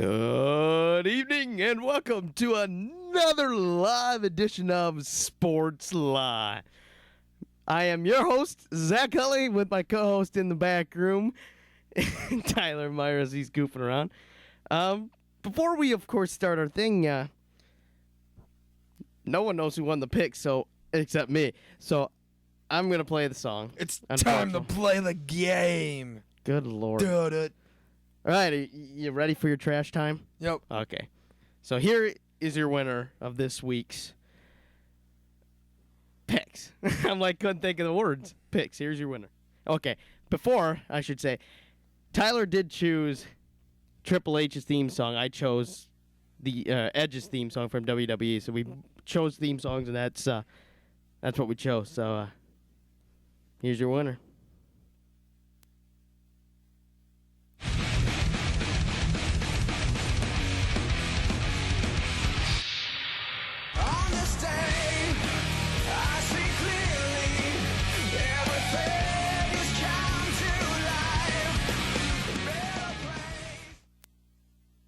Good evening and welcome to another live edition of Sports Live. I am your host, Zach Cully, with my co-host in the back room, Tyler Myers. He's goofing around. Before we, of course, start our thing, no one knows who won the pick, except me. So I'm going to play the song. It's time to play the game. Good Lord. Do it. All right, are you ready for your trash time? Yep. Okay. So here is your winner of this week's picks. Couldn't think of the words. Picks. Here's your winner. Okay. Before, I should say, Tyler did choose Triple H's theme song. I chose the Edge's theme song from WWE. So we chose theme songs, and that's what we chose. So here's your winner.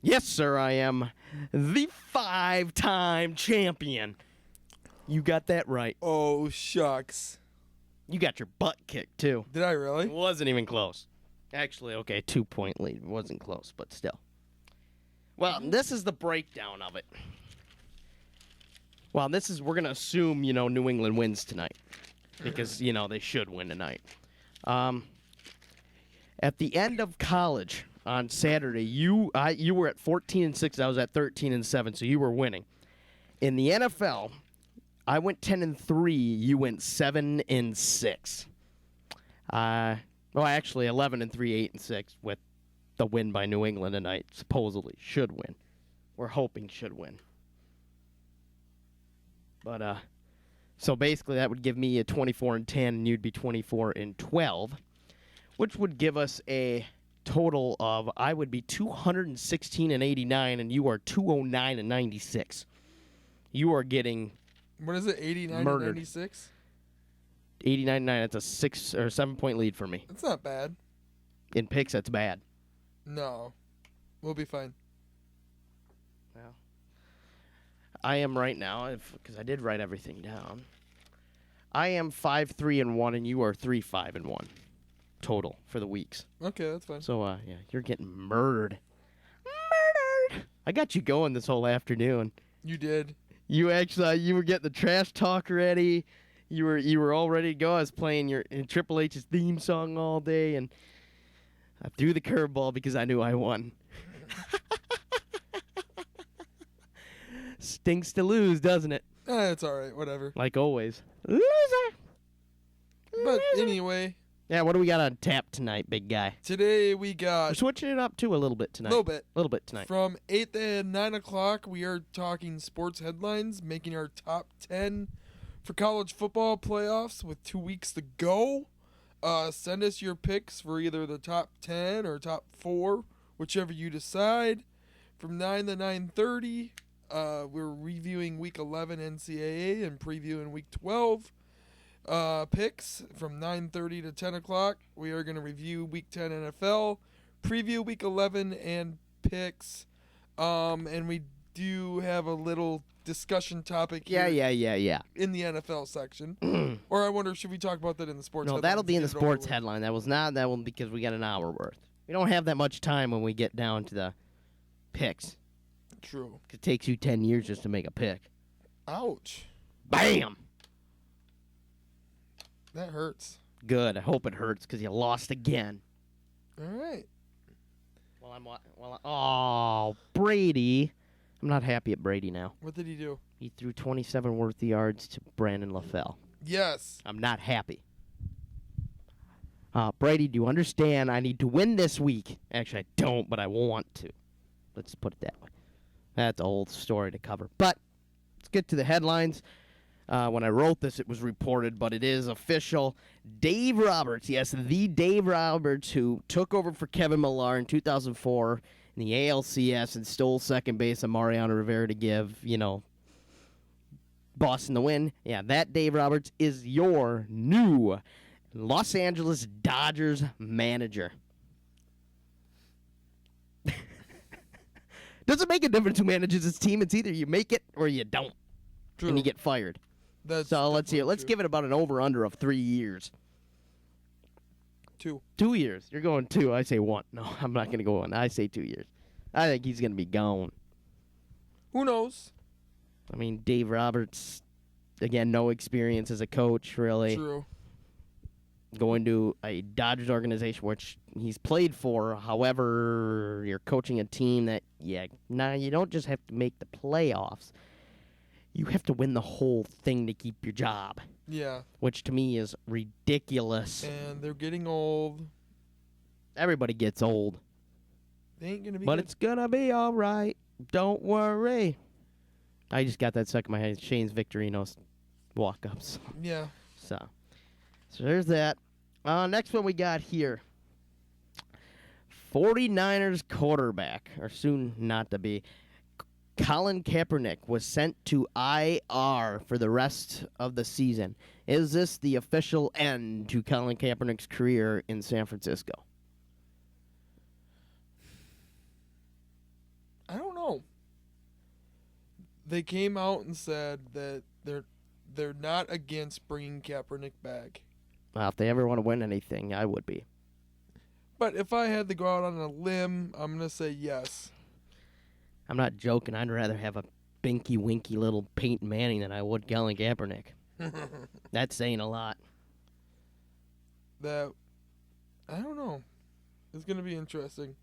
Yes, sir, I am the 5-time champion. You got that right. Oh, shucks. You got your butt kicked, too. Did I really? It wasn't even close. Actually, okay, 2-point lead. It wasn't close, but still. Well, this is the breakdown of it. Well, we're going to assume, New England wins tonight. Because, they should win tonight. At the end of college on Saturday, you were at 14-6. I was at 13-7, so you were winning. In the NFL, I went 10-3. You went 7-6. Actually, 11-3, 8-6 with the win by New England tonight. Supposedly should win. We're hoping should win. But so basically, that would give me a 24-10, and you'd be 24-12, which would give us a total of, I would be 216-89, and you are 209-96. You are getting what is it? 89 murdered. 96. 89-9. That's a 6 or 7-point lead for me. That's not bad. In picks, that's bad. No, we'll be fine. Well, I am right now, because I did write everything down. I am 5-3-1, and you are 3-5-1 total for the weeks. Okay, that's fine. So, yeah, you're getting murdered. Murdered! I got you going this whole afternoon. You did. You actually, you were getting the trash talk ready. You were all ready to go. I was playing your Triple H's theme song all day, and I threw the curveball because I knew I won. Stinks to lose, doesn't it? It's all right. Whatever. Like always. Loser! But anyway. Yeah, what do we got on tap tonight, big guy? Today we got... We're switching it up, too, a little bit tonight. A little bit tonight. From 8 to 9 o'clock, we are talking sports headlines, making our top 10 for college football playoffs with 2 weeks to go. Send us your picks for either the top 10 or top 4, whichever you decide. From 9 to 9:30, we're reviewing Week 11 NCAA and previewing Week 12 picks. From 9:30 to 10 o'clock, we are going to review Week 10 NFL, preview Week 11, and picks. And we do have a little discussion topic here. Yeah. In the NFL section. Or I wonder, should we talk about that in the sports headlines? No, that'll be in the sports headline. That was not that one because we got an hour worth. We don't have that much time when we get down to the picks. True. It takes you 10 years just to make a pick. Ouch. Bam! That hurts. Good. I hope it hurts because you lost again. All right. Oh, Brady. I'm not happy at Brady now. What did he do? He threw 27 worth of yards to Brandon LaFell. Yes. I'm not happy. Brady, do you understand? I need to win this week. Actually, I don't, but I want to. Let's put it that way. That's an old story to cover. But let's get to the headlines. When I wrote this, it was reported, but it is official. Dave Roberts, yes, the Dave Roberts who took over for Kevin Millar in 2004 in the ALCS and stole second base of Mariano Rivera to give, Boston the win. Yeah, that Dave Roberts is your new Los Angeles Dodgers manager. Doesn't make a difference who manages his team. It's either you make it or you don't, True. and you get fired. That's So let's see. definitely Let's true. give it about an over/under of 3 years. 2. 2 years. You're going 2. I say 1. No, I'm not going to go 1. I say 2 years. I think he's going to be gone. Who knows? I mean, Dave Roberts, again, no experience as a coach, really. True. Going to a Dodgers organization, which he's played for. However, you're coaching a team that, you don't just have to make the playoffs. You have to win the whole thing to keep your job, Yeah. which to me is ridiculous. And they're getting old. Everybody gets old, They ain't gonna be. but good. it's going to be all right. Don't worry. I just got that stuck in my head. Shane's Victorino's walk-ups. Yeah. So there's that. Next one we got here. 49ers quarterback, or soon not to be, Colin Kaepernick was sent to IR for the rest of the season. Is this the official end to Colin Kaepernick's career in San Francisco? I don't know. They came out and said that they're not against bringing Kaepernick back. Well, if they ever want to win anything, I would be. But if I had to go out on a limb, I'm gonna say yes. I'm not joking. I'd rather have a binky winky little Peyton Manning than I would Colin Kaepernick. That's saying a lot. That I don't know. It's gonna be interesting.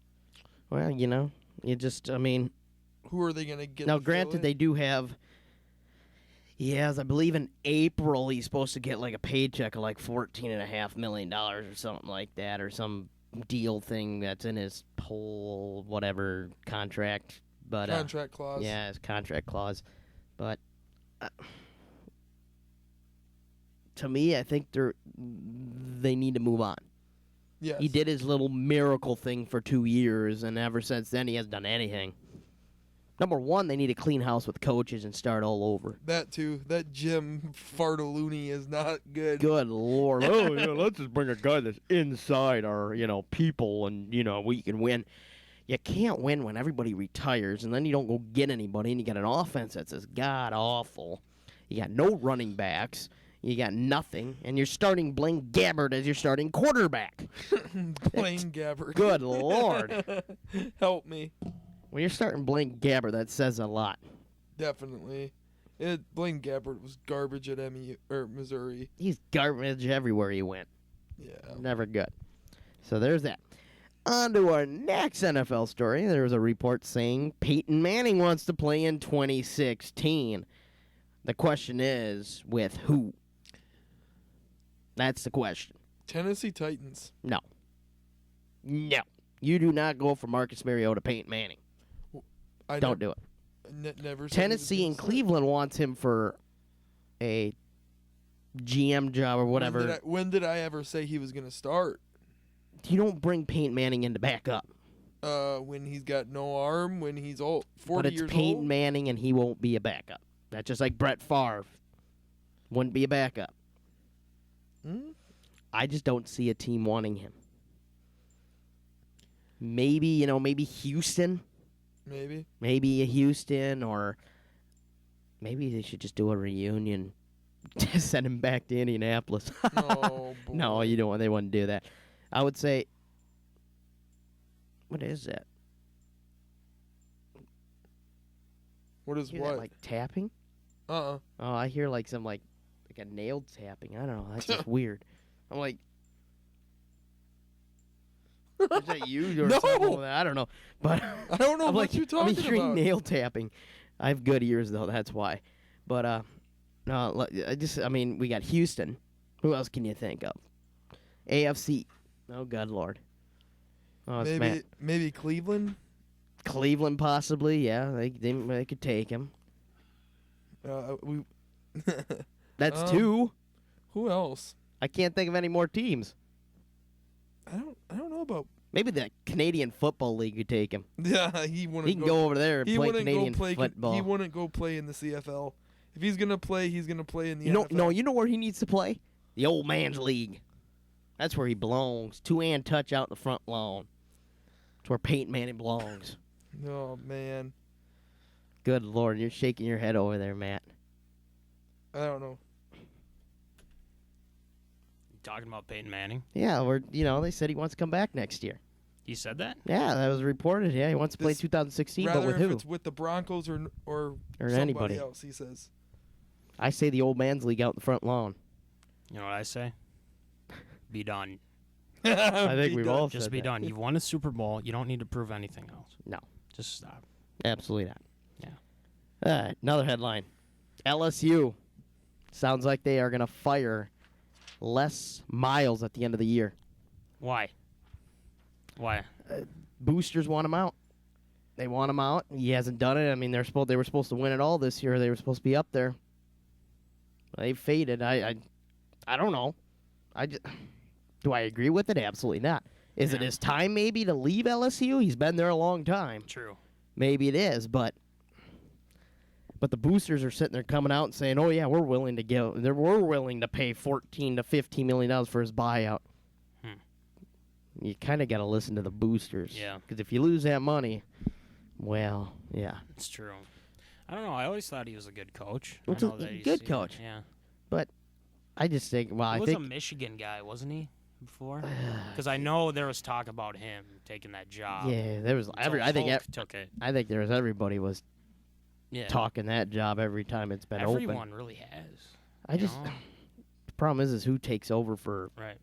Well, I mean, Who are they gonna get? now to fill granted in? they do have, I believe in April he's supposed to get like a paycheck of like $14.5 million or something like that, or some deal thing that's in his whole whatever contract. But contract clause. yeah, his contract clause. But to me, I think they need to move on. Yes. He did his little miracle thing for 2 years, and ever since then he hasn't done anything. Number one, they need a clean house with coaches and start all over. That too. That Jim Fartalooney is not good. Good Lord. Oh, let's just bring a guy that's inside our, people, and, we can win. You can't win when everybody retires, and then you don't go get anybody, and you got an offense that's just god-awful. You got no running backs. You got nothing, and you're starting Blaine Gabbert as your starting quarterback. Blaine Gabbert. Good Lord. Help me. When you're starting Blaine Gabbert, that says a lot. Definitely. Blaine Gabbert was garbage at Missouri. He's garbage everywhere he went. Yeah. Never good. So there's that. On to our next NFL story. There was a report saying Peyton Manning wants to play in 2016. The question is, with who? That's the question. Tennessee Titans. No. You do not go for Marcus Mariota, Peyton Manning. Don't do it. Never. said he was Tennessee gonna and start. Cleveland wants him for a GM job or whatever. When did I ever say he was going to start? You don't bring Peyton Manning in to back up. When he's got no arm, when he's old, 40 But it's years Peyton old. Manning, and he won't be a backup. That's just like Brett Favre wouldn't be a backup. Hmm? I just don't see a team wanting him. Maybe, maybe Houston. Maybe. Maybe a Houston, or maybe they should just do a reunion. Just send him back to Indianapolis. Oh, boy. No, you don't. They wouldn't do that. I would say, what is that? What is Hear what? that, like tapping? Uh-uh. Oh, I hear like some like a nail tapping. I don't know. That's just weird. I'm like, is that you or No! something? I don't know. But I don't know I'm what like, you're talking I'm hearing about. nail tapping. I have good ears though. That's why. But no, I mean, we got Houston. Who else can you think of? AFC. Oh God, Lord. Oh, it's Matt. Maybe Cleveland. Cleveland possibly. Yeah, they could take him. We. That's two. Who else? I can't think of any more teams. I don't know about. Maybe the Canadian Football League could take him. Yeah, he wouldn't. He can go over there and He play wouldn't Canadian go play. football. He wouldn't go play in the CFL. If he's gonna play, he's gonna play in the You know, NFL. no, you know where he needs to play? The old man's league. That's where he belongs. Two-hand touch out in the front lawn. That's where Peyton Manning belongs. Oh man, Good Lord, you're shaking your head over there, Matt. I don't know. Talking about Peyton Manning. Yeah, they said he wants to come back next year. He said that? Yeah, that was reported. Yeah, he wants to play This- 2016, but Rather with if who? it's with the Broncos or somebody anybody. else, he says. I say the old man's league out in the front lawn. You know what I say? Be done. I think we've all Just said be that. done. You've won a Super Bowl. You don't need to prove anything else. No, Just stop. absolutely not. Yeah. All right, another headline. LSU sounds like they are going to fire Les Miles at the end of the year. Why? Why? Boosters want him out. They want him out. He hasn't done it. I mean, they were supposed to win it all this year. They were supposed to be up there. They faded. I don't know. Do I agree with it? Absolutely not. Is it Yeah. his time maybe to leave LSU? He's been there a long time. True. Maybe it is, but the boosters are sitting there coming out and saying, "Oh yeah, we're willing to pay $14 to $15 million for his buyout." You kind of got to listen to the boosters. Yeah. Because if you lose that money, well, yeah. It's true. I don't know. I always thought he was a good coach. Well, I know that good coach. Yeah. I just think, well, He I was think a Michigan guy, wasn't he? Before, because I know there was talk about him taking that job. yeah, there was until I think Hulk took it. there was everybody was Yeah. talking that job every time it's been open. Everyone really has. I just know? the problem is who takes over for Right.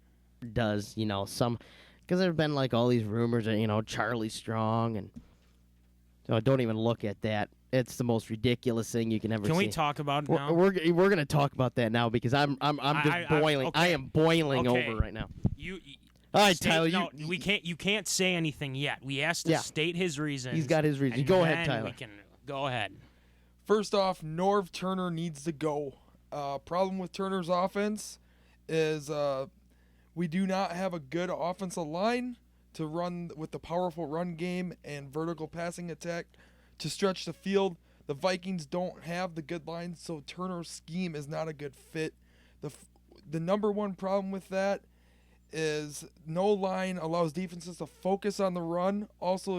does, some, because there have been like all these rumors that, Charlie Strong, and don't even look at that. It's the most ridiculous thing you can ever see. Can we talk about it now? We're going to talk about that now because I'm just boiling. okay. I am boiling Okay. over right now. You All right, state- Tyler. No, we can't. You can't say anything yet. We asked to Yeah. state his reasons. He's got his reasons. and Go ahead, then Tyler. We can go ahead. First off, Norv Turner needs to go. Problem with Turner's offense is we do not have a good offensive line to run with the powerful run game and vertical passing attack to stretch the field. The Vikings don't have the good line, so Turner's scheme is not a good fit. The number one problem with that is no line allows defenses to focus on the run, also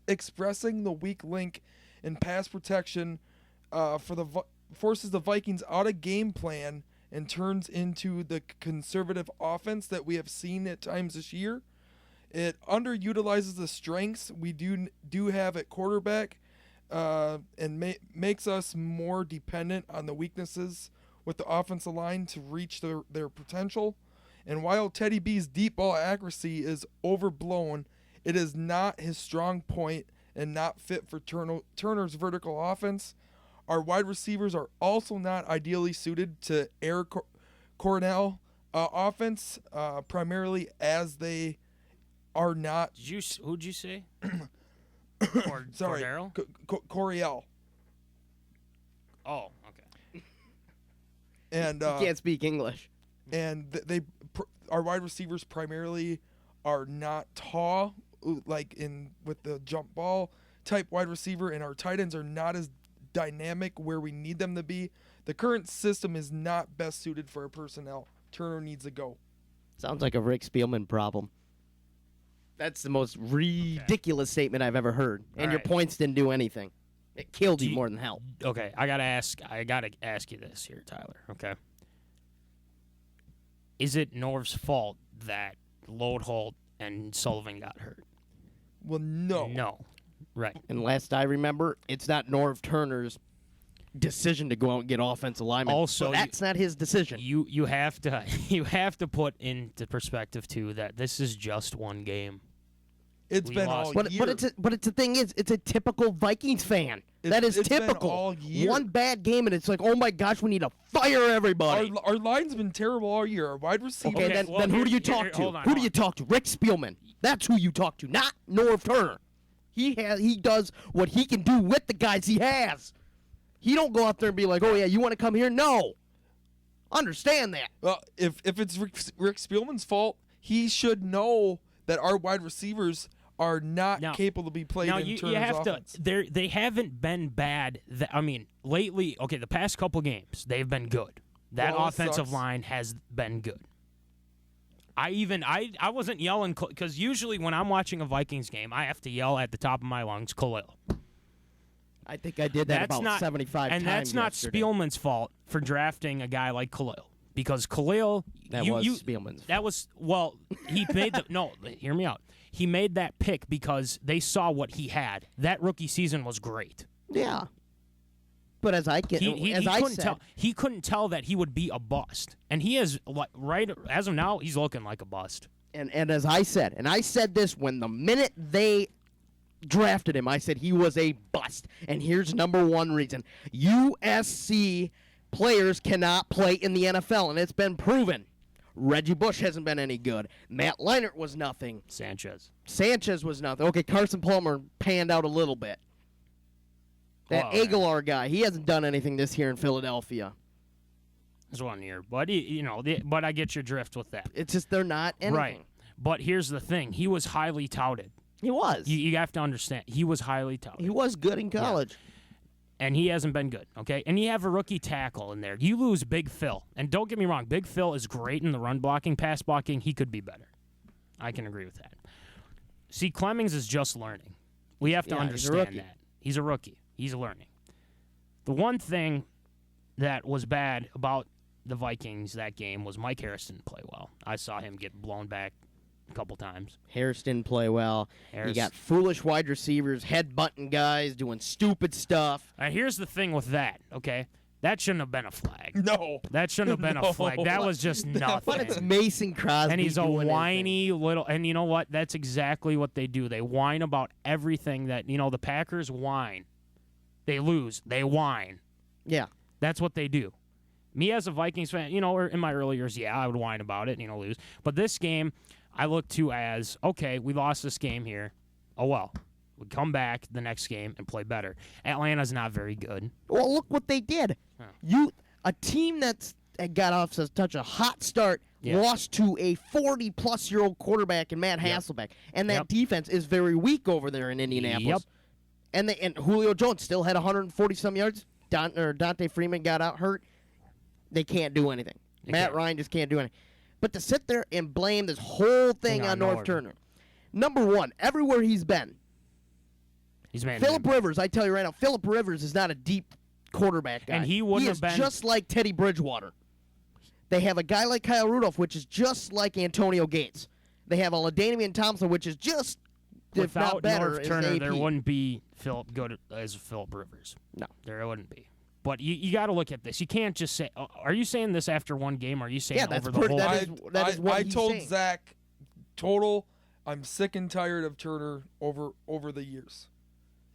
expressing the weak link in pass protection forces the Vikings out of game plan and turns into the conservative offense that we have seen at times this year. It underutilizes the strengths we do have at quarterback and makes us more dependent on the weaknesses with the offensive line to reach their potential. And while Teddy B's deep ball accuracy is overblown, it is not his strong point and not fit for Turner's vertical offense. Our wide receivers are also not ideally suited to Eric Cornell offense, primarily as they are not. Who'd you say? Sorry, Cordero? Coriel. Oh, okay. And You can't speak English. and our wide receivers primarily are not tall, like with the jump ball type wide receiver, and our tight ends are not as dynamic where we need them to be. The current system is not best suited for our personnel. Turner needs to go. Sounds like a Rick Spielman problem. That's the most ridiculous statement I've ever heard. And All your right. points didn't do anything. It killed you you- more than hell. Okay, I gotta ask you this here, Tyler. Okay, is it Norv's fault that Loadholt and Sullivan got hurt? Well, no. No. Right. And last I remember, it's not Norv Turner's decision to go out and get offensive linemen. Also, So that's not his decision. You have to put into perspective too that this is just one game. It's We been lost. all But year. but the thing is, it's a typical Vikings fan. That is it's been typical. all year. One bad game and it's like, oh my gosh, we need to fire everybody. our line's been terrible all year. Our wide receivers. Okay, well, then who do you here- talk to? hold on, Who do hold you talk to? Rick Spielman. That's who you talk to, not Norv Turner. He does what he can do with the guys he has. He don't go out there and be like, oh yeah, you want to come here? No. Understand that. Well, if it's Rick Spielman's fault, he should know that our wide receivers are not Now- capable to be played Now in you Turner's have offense. to. They haven't been bad. I mean, lately. Okay, the past couple games they've been good. That Well, it offensive sucks. line has been good. I wasn't yelling because usually when I'm watching a Vikings game, I have to yell at the top of my lungs, Khalil. I think I did that about 75 times. And that's not yesterday. Spielman's fault for drafting a guy like Khalil. Because Khalil, That was Spielman's that was he made the no. Hear me out. He made that pick because they saw what he had. That rookie season was great. Yeah. But as I get, he couldn't tell that he would be a bust, and he is right as of now. He's looking like a bust. and as I said this when the minute they drafted him, I said he was a bust. And here's number one reason: USC players cannot play in the NFL, and it's been proven. Reggie Bush hasn't been any good. Matt Leinart was nothing. Sanchez was nothing. Okay, Carson Palmer panned out a little bit. That Aguilar guy, he hasn't done anything this year in Philadelphia. There's 1 year, but but I get your drift with that. It's just they're not anything. Right. But here's the thing: he was highly touted. He was. You have to understand, he was highly touted. He was good in college. And he hasn't been good, okay? And you have a rookie tackle in there. You lose Big Phil. And don't get me wrong, Big Phil is great in the run blocking, pass blocking. He could be better. I can agree with that. See, Clemmings is just learning. We have to understand that. He's a rookie. He's learning. The one thing that was bad about the Vikings that game was Mike Harris didn't play well. I saw him get blown back a couple times. Harris didn't play well. You got foolish wide receivers, headbutting guys, doing stupid stuff. Here's the thing with that, okay? That shouldn't have been a flag. No. That shouldn't have been a flag. That was just nothing. But it's Mason Crosby. And he's a whiny little... And you know what? That's exactly what they do. They whine about everything that... the Packers whine. They lose. They whine. Yeah. That's what they do. Me as a Vikings fan, or in my early years, I would whine about it, lose. But this game... I look to as, okay, we lost this game here. Oh, well. We come back the next game and play better. Atlanta's not very good. Well, look what they did. Huh. A team that got off such a hot start lost to a 40-plus-year-old quarterback in Matt Hasselbeck. And that defense is very weak over there in Indianapolis. Yep. And Julio Jones still had 140-some yards. Dante Freeman got out hurt. They can't do anything. Matt Ryan just can't do anything. But to sit there and blame this whole thing on North Turner. Number one, everywhere he's been. Phillip Rivers, I tell you right now, Phillip Rivers is not a deep quarterback guy. And he wouldn't have been. Just like Teddy Bridgewater. They have a guy like Kyle Rudolph, which is just like Antonio Gates. They have a LaDainian Thompson, which is just, if not better, North Turner, there wouldn't be good as Phillip Rivers. No. There wouldn't be. But you got to look at this. You can't just say. Are you saying this after one game? Or are you saying over the whole? That is what I he's told saying. Zach, I'm sick and tired of Turner over the years.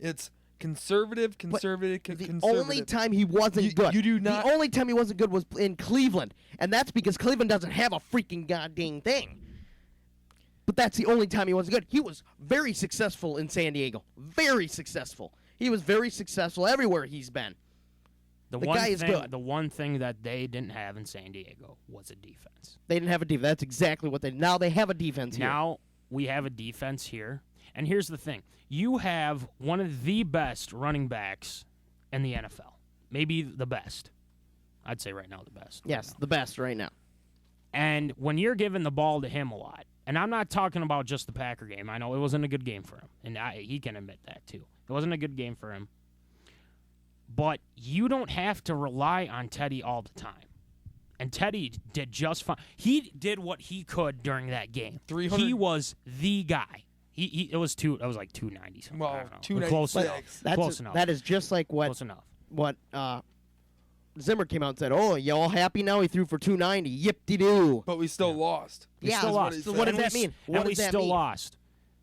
It's conservative. The only time he wasn't good. You do not. The only time he wasn't good was in Cleveland, and that's because Cleveland doesn't have a freaking goddamn thing. But that's the only time he wasn't good. He was very successful in San Diego. Very successful. He was very successful everywhere he's been. The guy is good. The one thing that they didn't have in San Diego was a defense. They didn't have a defense. That's exactly what now they have a defense here. Now we have a defense here. And here's the thing. You have one of the best running backs in the NFL. Maybe the best. I'd say right now the best. Yes, the best right now. And when you're giving the ball to him a lot, and I'm not talking about just the Packer game. I know it wasn't a good game for him. And he can admit that too. It wasn't a good game for him. But you don't have to rely on Teddy all the time. And Teddy did just fine. He did what he could during that game. He was the guy. It was like 290 something. Well, 296. Close enough. That is just like what Zimmer came out and said, "Oh, you all happy now? He threw for 290. Yip-de-doo." But we still lost. We still lost. So what does that mean? And we still lost.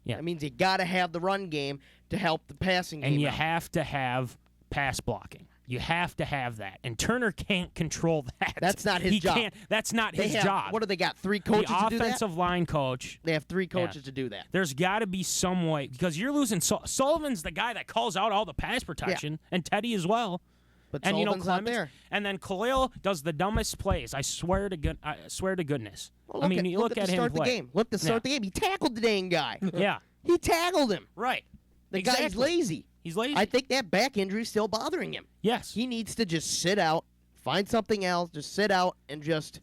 Yeah. That means you got to have the run game to help the passing game. And you have to have pass blocking. You have to have that. And Turner can't control that. That's not his job. That's not his job. What do they got? 3 coaches to do that? The offensive line coach. They have 3 coaches to do that. There's got to be some way. Because you're losing. Sullivan's the guy that calls out all the pass protection. And Teddy as well. But and Sullivan's not there. And then Khalil does the dumbest plays. I swear to goodness. Well, look at him play. Look to start the game. He tackled the dang guy. Yeah. He tackled him. Right. The guy's lazy. He's lazy. I think that back injury is still bothering him. Yes. He needs to just sit out, find something else, just sit out and just,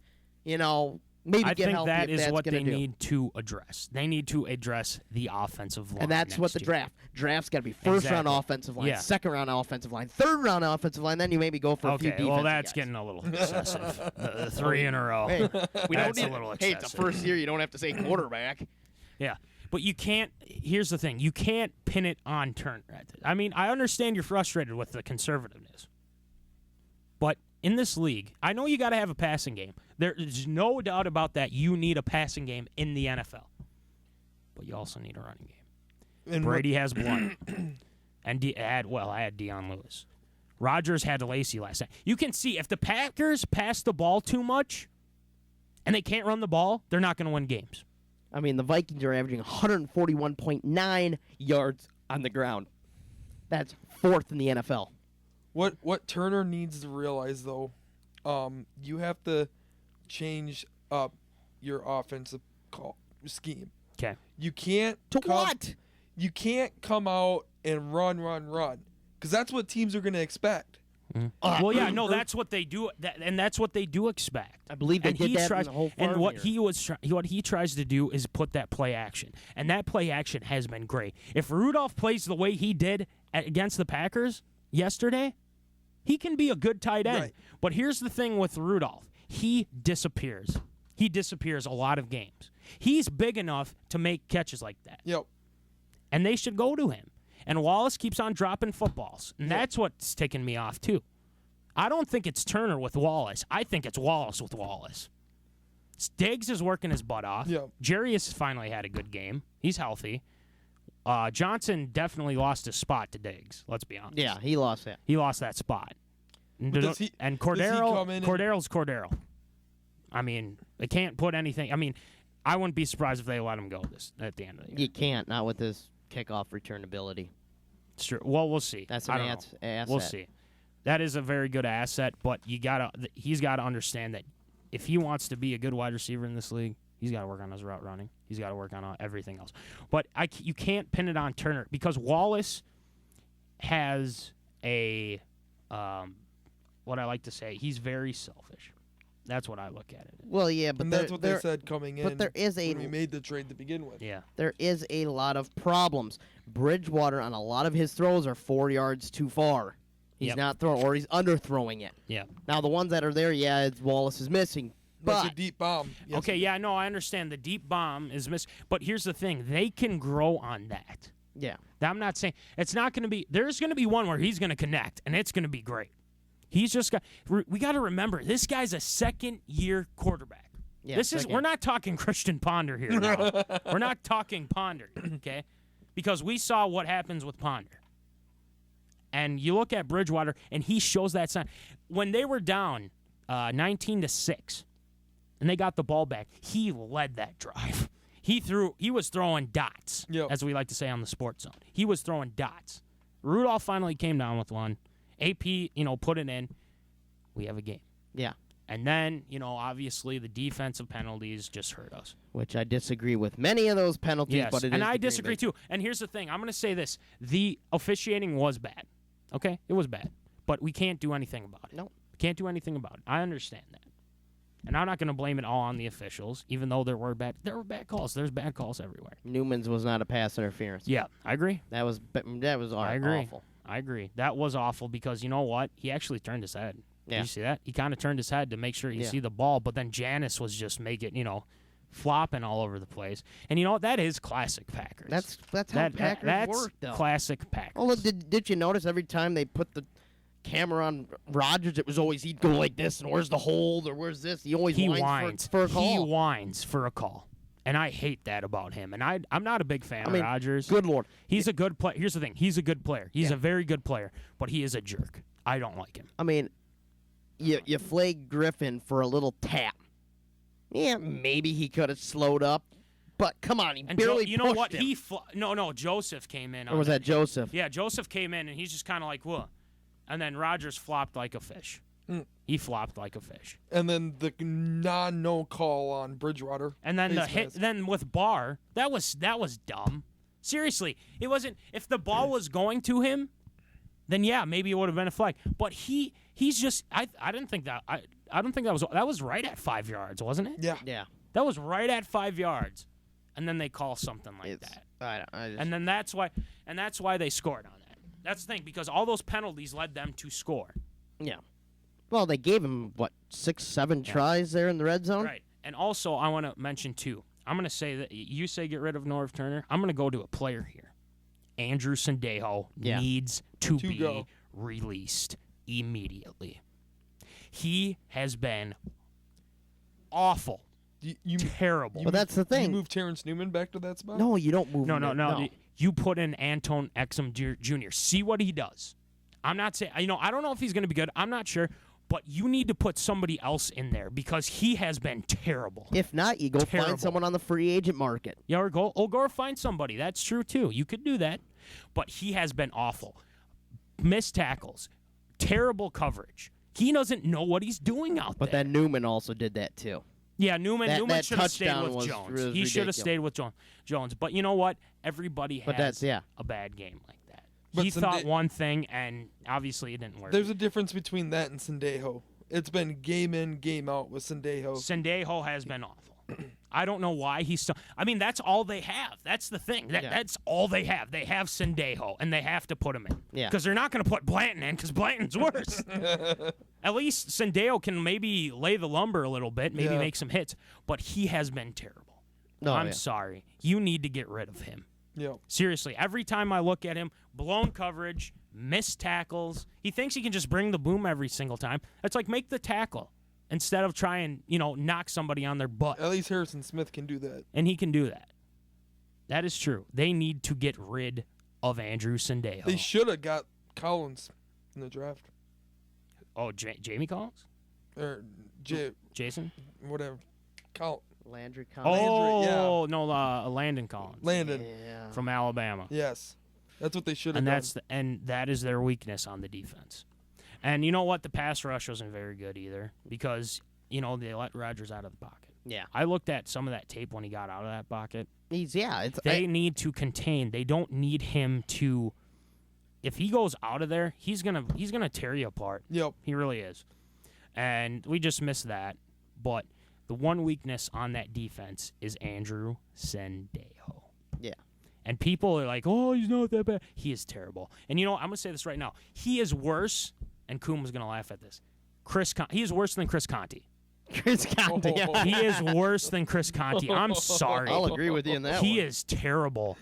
Maybe I get think healthy that if is that's what gonna they do. need to address. They need to address the offensive line. And that's what the next year. draft's got to be first round Exactly. offensive line, Yeah. second round offensive line, third round offensive line. Then you maybe go for a few Okay, defensive well, that's guys. getting a little excessive. The 3 in a row. Hey, we don't That's a need. little Hey, it's a excessive. first year. You don't have to say quarterback. Yeah. But you can't. Here's the thing. You can't pin it on Turner. I mean, I understand you're frustrated with the conservativeness. But in this league, I know you got to have a passing game. There is no doubt about that. You need a passing game in the NFL. But you also need a running game. And Brady has blood. And I had Deion Lewis. Rodgers had Lacey last night. You can see if the Packers pass the ball too much and they can't run the ball, they're not going to win games. I mean, the Vikings are averaging 141.9 yards on the ground. That's fourth in the NFL. What Turner needs to realize though, you have to change up your offensive scheme. Okay. You can't To what? You can't come out and run, because that's what teams are going to expect. Well, yeah, no, that's what they do, and that's what they do expect. I believe they And did he that tries, in the whole and farm what here. what he tries to do is put that play action, and that play action has been great. If Rudolph plays the way he did against the Packers yesterday, he can be a good tight end. Right. But here's the thing with Rudolph: he disappears. He disappears a lot of games. He's big enough to make catches like that, Yep. and they should go to him. And Wallace keeps on dropping footballs, and that's what's taking me off too. I don't think it's Turner with Wallace. I think it's Wallace with Wallace. Diggs is working his butt off. Yeah. Jerry has finally had a good game. He's healthy. Johnson definitely lost his spot to Diggs. Let's be honest. Yeah, he lost that. He lost that spot. And, But does he Cordero, come in and- Cordero's Cordero. I mean, they can't put anything. I mean, I wouldn't be surprised if they let him go at the end of the year. You can't, not with his kickoff return ability. It's true. Well, we'll see. That's I an don't know. asset. We'll see. That is a very good asset, but he's got to understand that if he wants to be a good wide receiver in this league, he's got to work on his route running. He's got to work on everything else. But you can't pin it on Turner because Wallace has a what I like to say. He's very selfish. That's what I look at it. Well, yeah, but And there, that's what there, they said coming in. but there is when we made the trade to begin with. Yeah. there is a lot of problems. Bridgewater on a lot of his throws are 4 yards too far. He's Yep. not throwing, or he's underthrowing it. Yeah. Now the ones that are there, yeah, it's Wallace is missing. That's But a deep bomb. Yes. Okay, yeah, no, I understand the deep bomb is missed. But here's the thing. They can grow on that. yeah, I'm not saying it's not going to be. There's going to be one where he's going to connect, and it's going to be great. He's just got. We got to remember this guy's a second-year quarterback. yeah. This is. second. We're not talking Christian Ponder here. Now. We're not talking Ponder, okay? Because we saw what happens with Ponder, and you look at Bridgewater, and he shows that sign when they were down 19-6, and they got the ball back. He led that drive. He was throwing dots, Yep. as we like to say on the Sports Zone. He was throwing dots. Rudolph finally came down with one. AP, put it in. We have a game. Yeah, And then, obviously the defensive penalties just hurt us. which I disagree with many of those penalties. Yes, But it and is I the Green disagree Bay. too. And here's the thing. I'm going to say this. The officiating was bad. Okay? It was bad. But we can't do anything about it. No. We can't do anything about it. I understand that. And I'm not going to blame it all on the officials, even though there were bad calls. There's bad calls everywhere. Newman's was not a pass interference. Yeah, I agree. That was I agree. awful. I agree. That was awful because you know what? He actually turned his head. Yeah. Did you see that? He kind of turned his head to make sure you Yeah. see the ball, but then Janice was just flopping all over the place. And you know what? That is classic Packers. That's how Packers that's work, though. classic Packers. Oh, look, did you notice every time they put the camera on Rodgers, it was always he'd go like this, and where's the hold, or where's this? He always he whines whines for a call. He whines for a call. And I hate that about him. And I'm not a big fan I mean, of Rodgers. Good Lord. He's a good player. Here's the thing. He's a good player. He's Yeah. a very good player. But he is a jerk. I don't like him. I mean, you flag Griffin for a little tap. Yeah, maybe he could have slowed up, but come on, he And barely you know pushed what? him. No, Joseph came in. Or on was that Joseph? Yeah, Joseph came in, and he's just kind of like, whoa. And then Rodgers flopped like a fish. He flopped like a fish. And then the no call on Bridgewater. And then the Face hit, mask. then with Barr, that was dumb. Seriously, it wasn't. If the ball was going to him, then yeah, maybe it would have been a flag. But he's just. I didn't think that. I don't think that was right at 5 yards, wasn't it? Yeah. Yeah. That was right at 5 yards, and then they call something like that. I just, And then that's why they scored on that. That's the thing, because all those penalties led them to score. yeah. Well, they gave him, 6, 7 tries there in the red zone? Right. And also, I want to mention, too, I'm going to say that you say get rid of Norv Turner. I'm going to go to a player here. Andrew Sendejo needs to be go. released immediately. He has been awful. Terrible. Well, that's the You thing. move Terrence Newman back to that spot? No, you don't move him. No. You put in Anton Exum Jr. See what he does. I'm not saying, I don't know if he's going to be good. I'm not sure. But you need to put somebody else in there because he has been terrible. If not, you go Terrible. find someone on the free agent market. Yeah, or go find somebody. That's true, too. You could do that. But he has been awful. Missed tackles. Terrible coverage. He doesn't know what he's doing out But there. then Newman also did that too. Yeah, Newman that should have stayed touchdown with was Jones. ridiculous. He should have stayed with Jones. But you know what? Everybody But has that's- a bad game like that. But He thought one thing, and obviously it didn't work. There's a difference between that and Sendejo. It's been game in, game out with Sendejo. Sendejo has been awful. I don't know why he's still. I mean, that's all they have. That's the thing. That's all they have. They have Sendejo, and they have to put him in. Yeah. Because they're not going to put Blanton in, because Blanton's worse. At least Sendejo can maybe lay the lumber a little bit, maybe Yeah. make some hits. But he has been terrible. Oh, I'm yeah. sorry. You need to get rid of him. Yep. Seriously, every time I look at him, blown coverage, missed tackles. He thinks he can just bring the boom every single time. It's like, make the tackle instead of trying, knock somebody on their butt. At least Harrison Smith can do that. And he can do that. That is true. They need to get rid of Andrew Sendejo. They should have got Collins in the draft. Oh, Jamie Collins? Or Jason? whatever. Landry Collins. Oh, no, Landon Collins Landon. Yeah. from Alabama. Yes. That's what they should have And done. that is their weakness on the defense. And you know what? The pass rush wasn't very good either because, they let Rodgers out of the pocket. Yeah. I looked at some of that tape when he got out of that pocket. They Need to contain. They don't need him to. If he goes out of there, he's gonna tear you apart. Yep. He really is. And we just missed that. But the one weakness on that defense is Andrew Sendejo. Yeah. And people are like, "Oh, he's not that bad." He is terrible. And I'm gonna say this right now. He is worse. And Coom was gonna laugh at this. He is worse than Chris Conte. Chris Conte. Oh. He is worse than Chris Conte. I'm sorry. I'll agree with you in that He one. is terrible.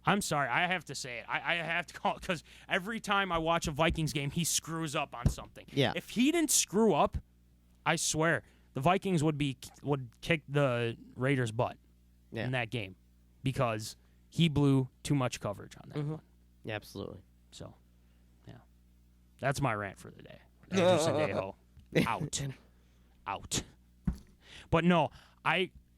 I'm sorry. I have to say it. I have to call it because every time I watch a Vikings game, he screws up on something. Yeah. If he didn't screw up, I swear the Vikings would kick the Raiders' butt in that game because he blew too much coverage on that one. Yeah, absolutely. So, yeah, that's my rant for the day. Andrew Sendejo, out. But no,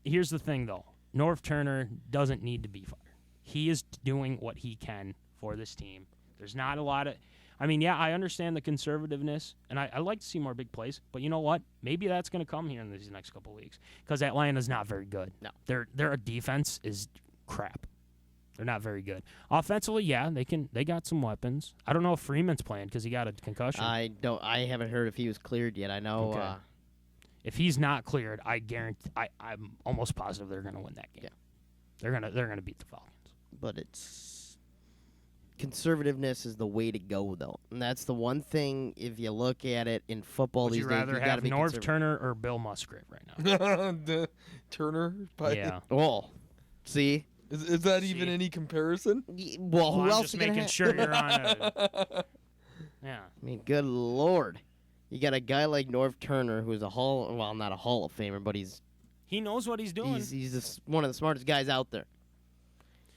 here's the thing though. Norv Turner doesn't need to be fired. He is doing what he can for this team. There's not a lot of I understand the conservativeness, and I like to see more big plays, but you know what? Maybe that's going to come here in these next couple of weeks because Atlanta's not very good. No. Their defense is crap. They're not very good. Offensively, yeah, they got some weapons. I don't know if Freeman's playing because he got a concussion. I haven't heard if he was cleared yet. I know. Okay. If he's not cleared, I guarantee I'm almost positive they're going to win that game. Yeah. They're gonna beat the Falcons. But it's conservativeness is the way to go, though, and that's the one thing. If you look at it in football Would these you days, rather you got to have be Norv conservative. Turner or Bill Musgrave right now? Turner. Yeah. Oh, see. Is that even See. any comparison? Well, who I'm else just you gonna making have? sure you're on a. Yeah. I mean, good lord, you got a guy like Norv Turner, who's not a Hall of Famer, but He knows what he's doing. he's one of the smartest guys out there.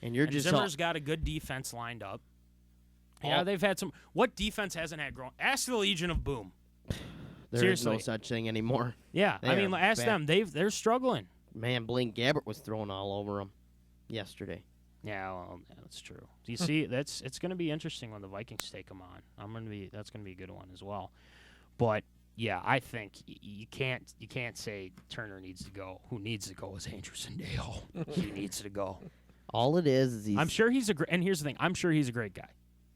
And you're And just Zimmer's got a good defense lined up. Yeah, they've had some. What defense hasn't had grown? Ask the Legion of Boom. there is no seriously. such thing anymore. Yeah, They I mean, are ask bad. them. They're struggling. Man, Blaine Gabbert was thrown all over him yesterday. Yeah, well, that's true. You see, it's going to be interesting when the Vikings take them on. That's going to be a good one as well. But yeah, I think you can't say Turner needs to go. Who needs to go is Andrew Sendejo. He needs to go. All it is he's. I'm sure he's and here's the thing. I'm sure he's a great guy.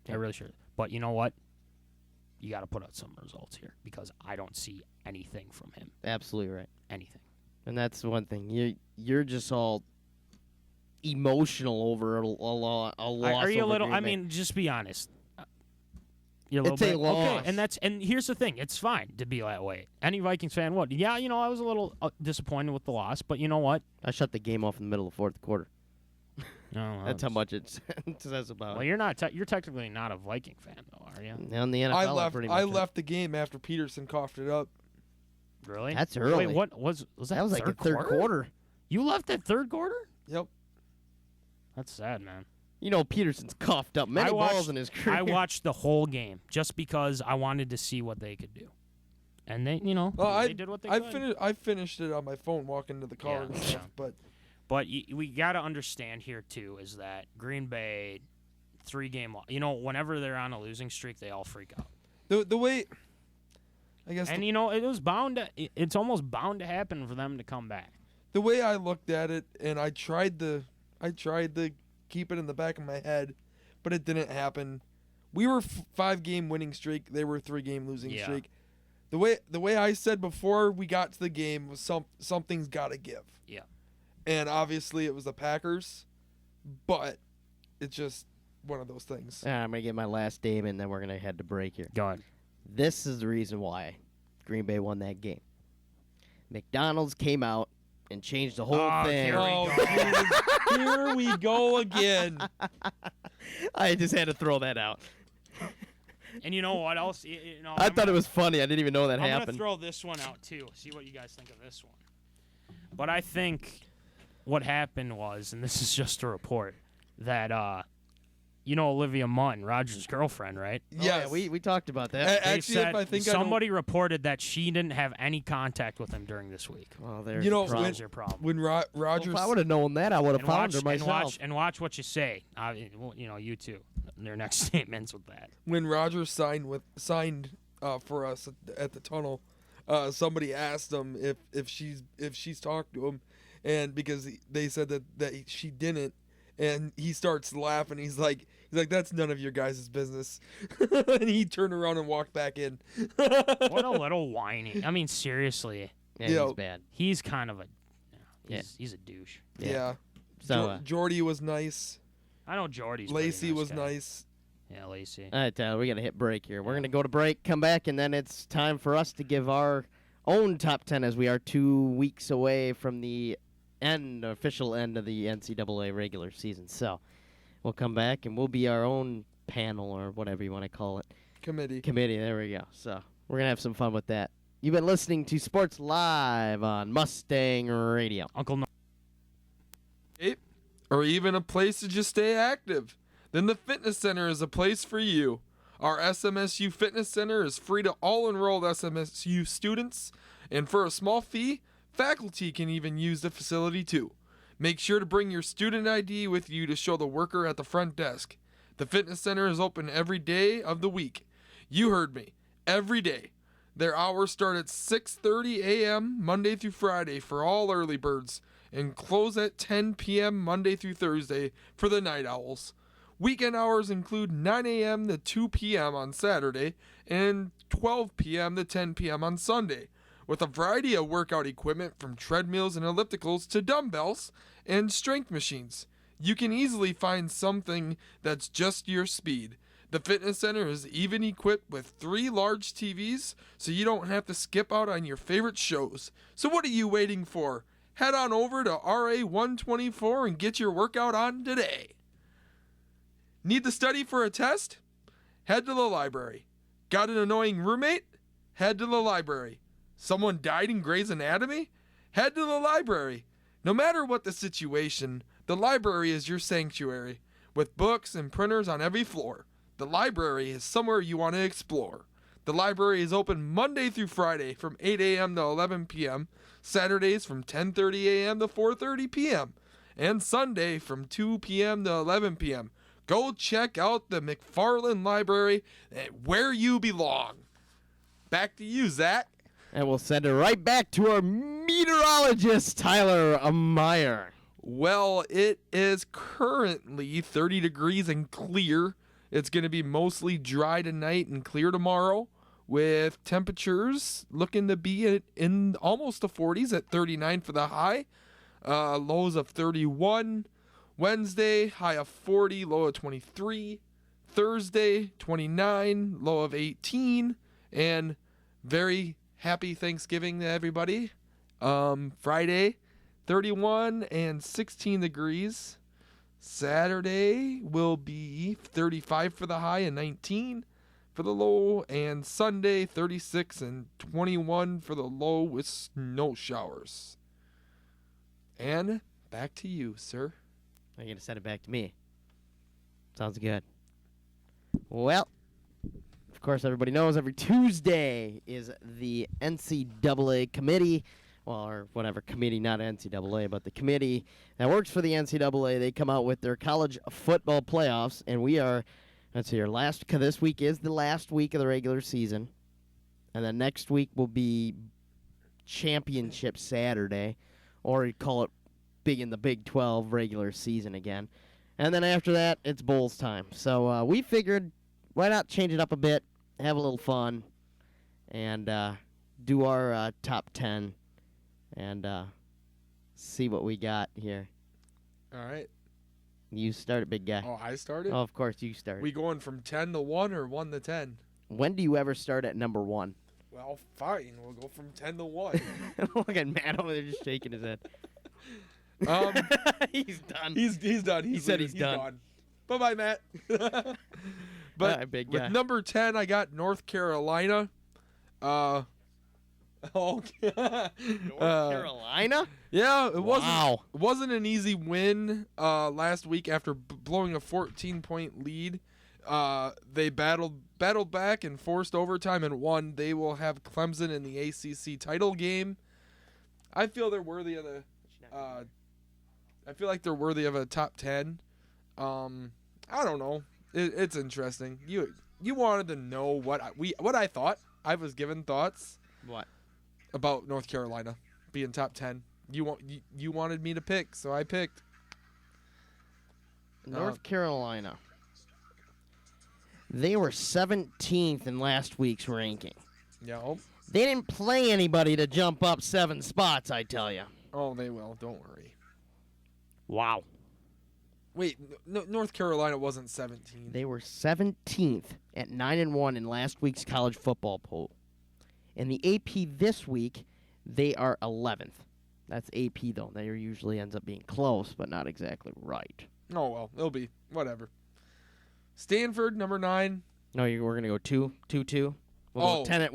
I really sure. But you know what? You got to put out some results here because I don't see anything from him. absolutely right. Anything. And that's one thing. You're just all emotional over a loss. Are you a over little? Green I Bay. mean, just be honest. You're a little It's a bit loss. okay, and here's the thing: it's fine to be that way. Any Vikings fan would. Yeah, I was a little disappointed with the loss, but you know what? I shut the game off in the middle of the fourth quarter. No, That's how much it says about Well, it. you're not. You're technically not a Viking fan, though, are you? On the NFL, I I'm left. pretty I much left the game after Peterson coughed it up. Really? That's early. Wait, what was that? That was like the third quarter. You left at third quarter? Yep. That's sad, man. Peterson's coughed up many balls in his career. I watched the whole game just because I wanted to see what they could do, and they, they did what they could. I finished it on my phone walking to the car Yeah, and stuff, but But we got to understand here too is that Green Bay, 3-game loss. Whenever they're on a losing streak, they all freak out. the way, I guess, And it was bound to. It's almost bound to happen for them to come back. the way I looked at it, and I tried to keep it in the back of my head, but it didn't happen. We were 5-game winning streak. They were 3-game losing Yeah. streak. The way I said before we got to the game was something's got to give. Yeah. And obviously it was the Packers, but it's just one of those things. I'm going to get my last statement, and then we're going to head to break here. Go ahead. This is the reason why Green Bay won that game. McDonald's came out and changed the whole Oh, thing. here we Oh, here we go again. I just had to throw that out. And you know what else? I thought it was funny. I didn't even know that I'm happened. gonna throw this one out too. See what you guys think of this one. But I think what happened was, and this is just a report, that Olivia Munn, Roger's girlfriend, right? Oh, Yes. yeah, we talked about that. Hey, They actually, said if I think I know- somebody reported that she didn't have any contact with him during this week. Well, there's You know, the problem. That's your problem. When Rogers, If I would have known that, I would have And found watch, her myself. and watch what you say. You too. Their next statements with that. when Rogers signed for us at the tunnel, somebody asked him if she's talked to him, and because they said that she didn't, and he starts laughing. He's like that's none of your guys' business, and he turned around and walked back in. What a little whiny. I mean, seriously, Yeah, Yo. he's bad. he's kind of a. Yeah. He's a douche. Yeah. So, Jordy was nice. I know Jordy's a pretty Lacey nice was guy. nice. Yeah, Lacey. all right, Tyler, we got to hit break here. We're going to go to break, come back, and then it's time for us to give our own top 10 as we are 2 weeks away from the official end of the NCAA regular season. So we'll come back, and we'll be our own panel or whatever you want to call it. Committee. There we go. So we're going to have some fun with that. You've been listening to Sports Live on Mustang Radio. Uncle No. Or even a place to just stay active, then the Fitness Center is a place for you. Our SMSU Fitness Center is free to all enrolled SMSU students, and for a small fee, faculty can even use the facility too. Make sure to bring your student ID with you to show the worker at the front desk. The Fitness Center is open every day of the week. You heard me, every day. Their hours start at 6:30 a.m. Monday through Friday for all early birds, and close at 10 p.m. Monday through Thursday for the night owls. Weekend hours include 9 a.m. to 2 p.m. on Saturday and 12 p.m. to 10 p.m. on Sunday, with a variety of workout equipment from treadmills and ellipticals to dumbbells and strength machines. You can easily find something that's just your speed. The Fitness Center is even equipped with 3 large TVs, so you don't have to skip out on your favorite shows. So what are you waiting for? Head on over to RA 124 and get your workout on today. Need to study for a test? Head to the library. Got an annoying roommate? Head to the library. Someone died in Grey's Anatomy? Head to the library. No matter what the situation, the library is your sanctuary. With books and printers on every floor, the library is somewhere you want to explore. The library is open Monday through Friday from 8 a.m. to 11 p.m., Saturdays from 10:30 a.m. to 4:30 p.m., and Sunday from 2 p.m. to 11 p.m. Go check out the McFarland Library, where you belong. Back to you, Zach. And we'll send it right back to our meteorologist, Tyler Meyer. Well, it is currently 30 degrees and clear. It's going to be mostly dry tonight and clear tomorrow. with temperatures looking to be in almost the 40s at 39 for the high, lows of 31. Wednesday, high of 40, low of 23. Thursday, 29, low of 18. And very happy Thanksgiving to everybody. Friday, 31 and 16 degrees. Saturday will be 35 for the high and 19 for the low. And Sunday, 36 and 21 for the low with snow showers. And back to you, sir. I'm going to send it back to me. Sounds good. Well, of course, everybody knows every Tuesday is the NCAA committee, well, or whatever committee, not NCAA, but the committee that works for the NCAA. They come out with their college football playoffs, and we are, let's see, this week is the last week of the regular season, and then next week will be championship Saturday, or you call it in the Big 12 regular season again. And then after that, it's Bowls time. So we figured, why not change it up a bit, have a little fun, and do our top 10 and see what we got here. All right. You start it, big guy. Oh, I started? Oh, of course, you start. We going from 10 to 1 or 1 to 10? When do you ever start at number 1? Well, fine. We'll go from 10 to 1. Look at Matt over there just shaking his head. He's done. He's done. He said he's done. Bye-bye, Matt. But right, big guy. with number 10, I got North Carolina. North Carolina? Yeah, it Wow. wasn't an easy win last week after blowing a 14-point lead. They battled back and forced overtime and won. They will have Clemson in the ACC title game. I feel they're worthy of the. I feel like they're worthy of a top 10. I don't know. It's interesting. You wanted to know what I thought. I was given thoughts. What? About North Carolina being top 10. You wanted me to pick, so I picked North Carolina. They were 17th in last week's ranking. Yeah. They didn't play anybody to jump up 7 spots, I tell you. Oh, they will. Don't worry. Wow. Wait, North Carolina wasn't 17. They were 17th at 9-1 in last week's college football poll. In the AP this week, they are 11th. That's AP, though. That usually ends up being close, but not exactly right. Oh, well, it'll be. Whatever. Stanford, number 9. No, we're going to go 2-2. We'll go 10. I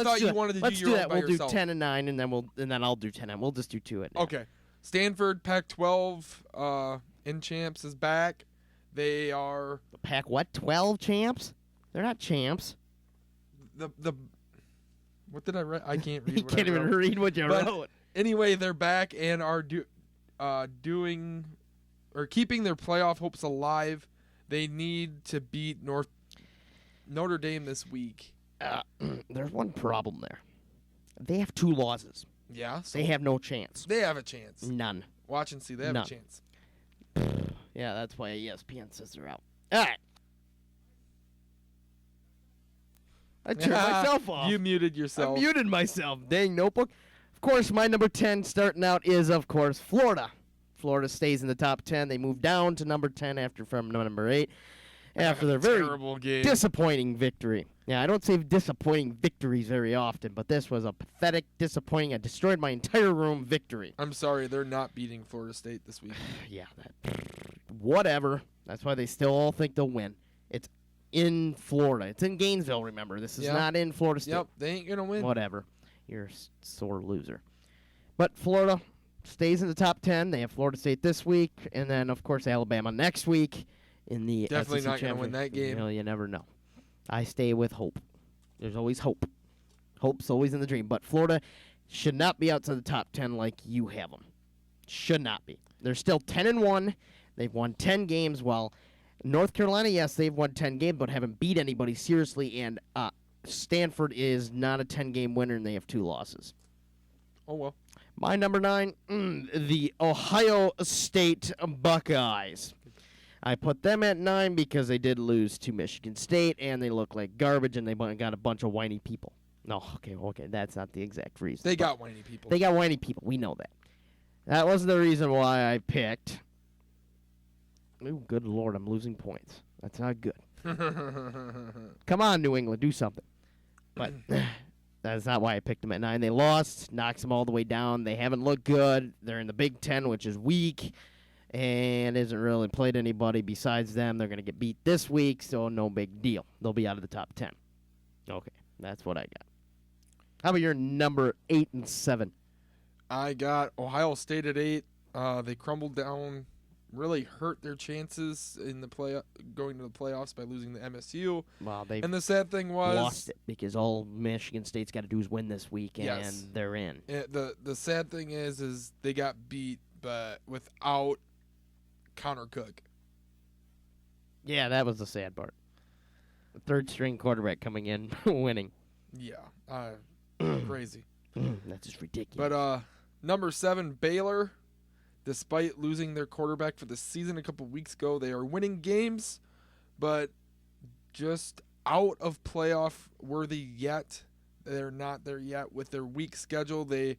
thought you wanted to do your own by We'll yourself. do 10 and 9, and then I'll do 10 and we'll just do 2 at now. Okay. Stanford, Pac-12, in champs is back. They are The Pac what? 12 champs? They're not champs. the. What did I write? I can't read. You What can't I even wrote. read what you But wrote. Anyway, they're back and are doing or keeping their playoff hopes alive. They need to beat Notre Dame this week. There's one problem there. They have 2 losses. Yeah, so They have no chance. they have a chance. None. Watch and see. They have None. a chance. Yeah, that's why ESPN says they're out. All right. I turned myself off. You muted I yourself. muted myself. Dang notebook. Of course, my number 10 starting out is, of course, Florida. Florida stays in the top 10. They move down to number 10 from number 8 after their very Terrible game. disappointing victory. Yeah, I don't say disappointing victories very often, but this was a pathetic, disappointing, I destroyed my entire room victory. I'm sorry, they're not beating Florida State this week. Yeah, whatever. That's why they still all think they'll win. It's in Florida. It's in Gainesville, remember. This is Yeah. not in Florida State. Yep, they ain't gonna win. Whatever. You're a sore loser. But Florida stays in the top 10. They have Florida State this week, and then, of course, Alabama next week in the Definitely SEC not gonna win that championship. game. You know, you never know. I stay with hope. There's always hope. Hope's always in the dream. But Florida should not be outside the top 10 like you have them. Should not be. They're still 10-1. They've won 10 games, while North Carolina, yes, they've won 10 games, but haven't beat anybody seriously, and Stanford is not a 10-game winner, and they have 2 losses. Oh well. My number 9, the Ohio State Buckeyes. I put them at 9 because they did lose to Michigan State, and they look like garbage, and they got a bunch of whiny people. No, okay, that's not the exact reason. They got whiny people. They got whiny people. We know that. That wasn't the reason why I picked. Ooh, good Lord, I'm losing points. That's not good. Come on, New England, do something. But that's not why I picked them at 9. They lost, knocks them all the way down. They haven't looked good. They're in the Big Ten, which is weak, and isn't really played anybody besides them. They're going to get beat this week, so no big deal. They'll be out of the top 10. Okay, that's what I got. How about your number 8 and 7? I got Ohio State at 8. They crumbled down, really hurt their chances in the going to the playoffs by losing to MSU. Well, they And the sad thing was lost it because all Michigan State's got to do is win this week, and Yes. they're in. the sad thing is they got beat, but without Connor Cook. Yeah, that was the sad part. The third-string quarterback coming in, winning. Yeah, crazy. That's just ridiculous. But number 7, Baylor. Despite losing their quarterback for the season a couple weeks ago, they are winning games, but just out of playoff worthy yet. They're not there yet with their weak schedule. They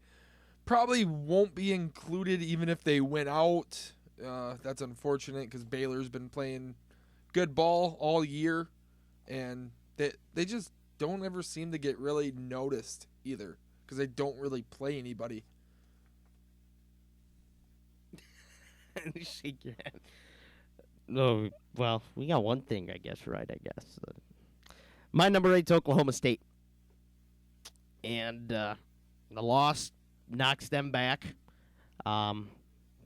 probably won't be included even if they win out. That's unfortunate because Baylor's been playing good ball all year, and they just don't ever seem to get really noticed either because they don't really play anybody. Shake your head. No, well, we got one thing, I guess, right, I guess. My number 8's Oklahoma State. And the loss knocks them back.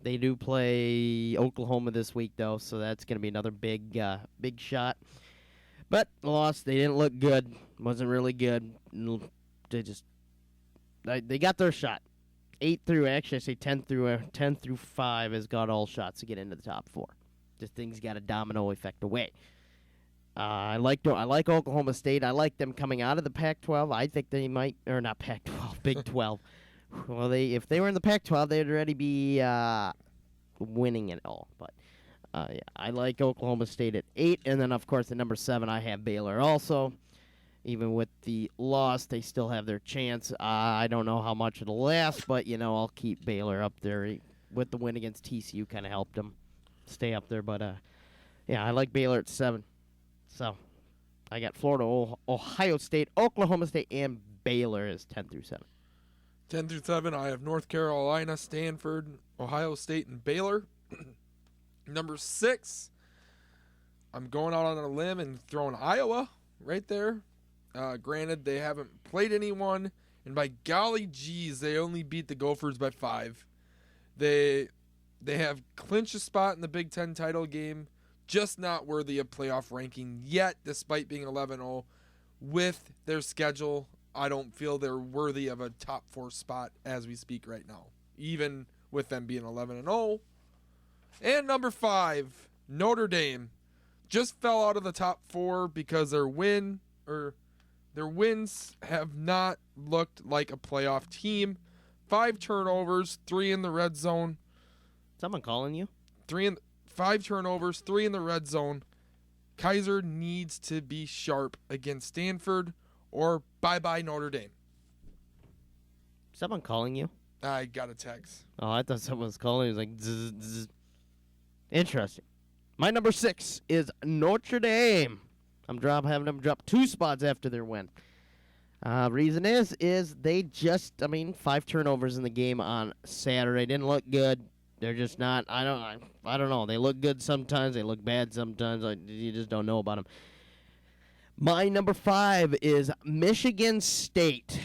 They do play Oklahoma this week, though, so that's going to be another big shot. But the loss, they didn't look good. Wasn't really good. They got their shot. 8 through, actually, I say 10 through 5 has got all shots to get into the top 4. This thing's got a domino effect away. I like Oklahoma State. I like them coming out of the Pac-12. I think they might, or not Pac-12, Big 12. Well, if they were in the Pac-12, they'd already be winning it all. But yeah, I like Oklahoma State at 8, and then of course at number 7 I have Baylor also. Even with the loss, they still have their chance. I don't know how much it'll last, but, I'll keep Baylor up there. With the win against TCU, kind of helped them stay up there. But, yeah, I like Baylor at 7. So, I got Florida, Ohio State, Oklahoma State, and Baylor as 10 through 7. 10 through 7, I have North Carolina, Stanford, Ohio State, and Baylor. Number 6, I'm going out on a limb and throwing Iowa right there. Granted, they haven't played anyone, and by golly geez, they only beat the Gophers by 5. They have clinched a spot in the Big Ten title game, just not worthy of playoff ranking yet, despite being 11-0. With their schedule, I don't feel they're worthy of a top 4 spot as we speak right now, even with them being 11-0. And number 5, Notre Dame, just fell out of the top 4 because their wins have not looked like a playoff team. 5 turnovers, 3 in the red zone. Someone calling you? 5 turnovers, 3 in the red zone. Kaiser needs to be sharp against Stanford or bye-bye Notre Dame. Someone calling you? I got a text. Oh, I thought someone was calling. It was like, zzz, zzz. Interesting. My number 6 is Notre Dame. I'm having them drop 2 spots after their win. Reason is they just, 5 turnovers in the game on Saturday. Didn't look good. They're just not, I don't know. They look good sometimes. They look bad sometimes. You just don't know about them. My number 5 is Michigan State.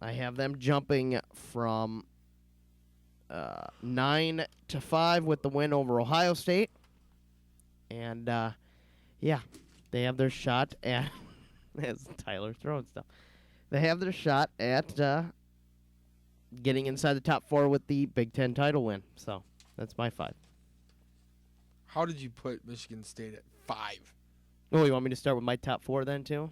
I have them jumping from 9 to 5 with the win over Ohio State. And, yeah. They have their shot at, as Tyler throwing stuff, they have their shot at getting inside the top 4 with the Big Ten title win. So that's my 5. How did you put Michigan State at 5? Oh, you want me to start with my top 4 then too?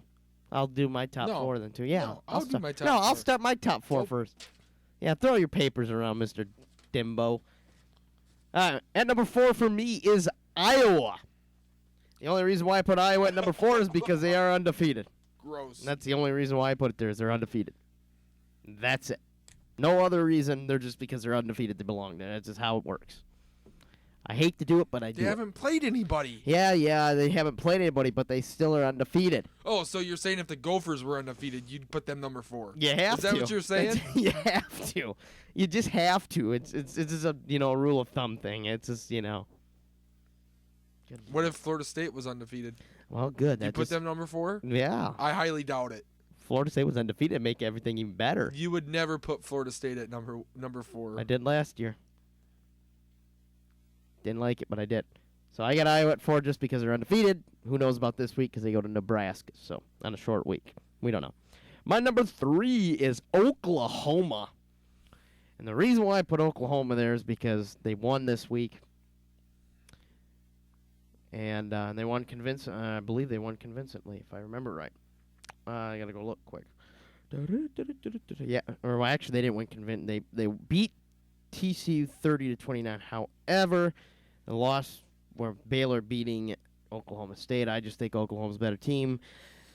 I'll do my top No. 4 then too. Yeah, No, I'll do my top No, 4. I'll start my top 4 Nope. first. Yeah, throw your papers around, Mr. Dimbo. At number 4 for me is Iowa. The only reason why I put Iowa at number 4 is because they are undefeated. Gross. And that's the only reason why I put it there is they're undefeated. That's it. No other reason. They're just because they're undefeated they belong there. That's just how it works. I hate to do it, but I do. They it. haven't played anybody. Yeah, they haven't played anybody, but they still are undefeated. Oh, so you're saying if the Gophers were undefeated, you'd put them number 4? You have Is that to. what you're saying? You have to. You just have to. It's just a a rule of thumb thing. It's just What if Florida State was undefeated? Well, good. You That put just, them number 4? Yeah. I highly doubt it. Florida State was undefeated. It'd make everything even better. You would never put Florida State at number 4. I did last year. Didn't like it, but I did. So I got Iowa at 4 just because they're undefeated. Who knows about this week because they go to Nebraska. So on a short week. We don't know. My number 3 is Oklahoma. And the reason why I put Oklahoma there is because they won this week. And they won I believe they won convincingly, if I remember right. I got to go look quick. Yeah, or well, actually they didn't win convincingly. They beat TCU 30-29. However, the loss were Baylor beating Oklahoma State. I just think Oklahoma's a better team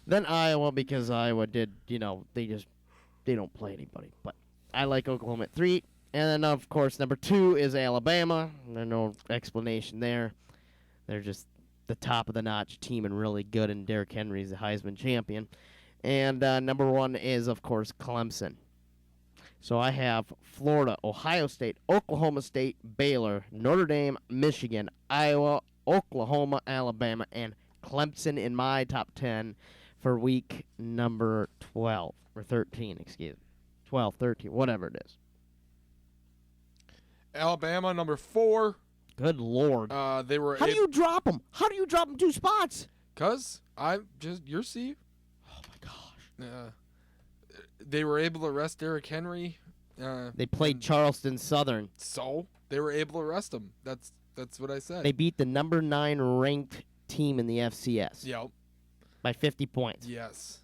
than Iowa because Iowa did, they don't play anybody. But I like Oklahoma at 3. And then, of course, number 2 is Alabama. There's no explanation there. They're just the top-of-the-notch team and really good, and Derrick Henry's the Heisman champion. And number 1 is, of course, Clemson. So I have Florida, Ohio State, Oklahoma State, Baylor, Notre Dame, Michigan, Iowa, Oklahoma, Alabama, and Clemson in my top 10 for week number 12, or 13, excuse me. 12, 13, whatever it is. Alabama number 4. Good Lord. They were. How do you drop them? How do you drop them 2 spots? Cause I'm just you're Steve. Oh, my gosh. They were able to arrest Derrick Henry. They played Charleston Southern. So they were able to arrest him. That's what I said. They beat the number 9 ranked team in the FCS Yep. by 50 points. Yes.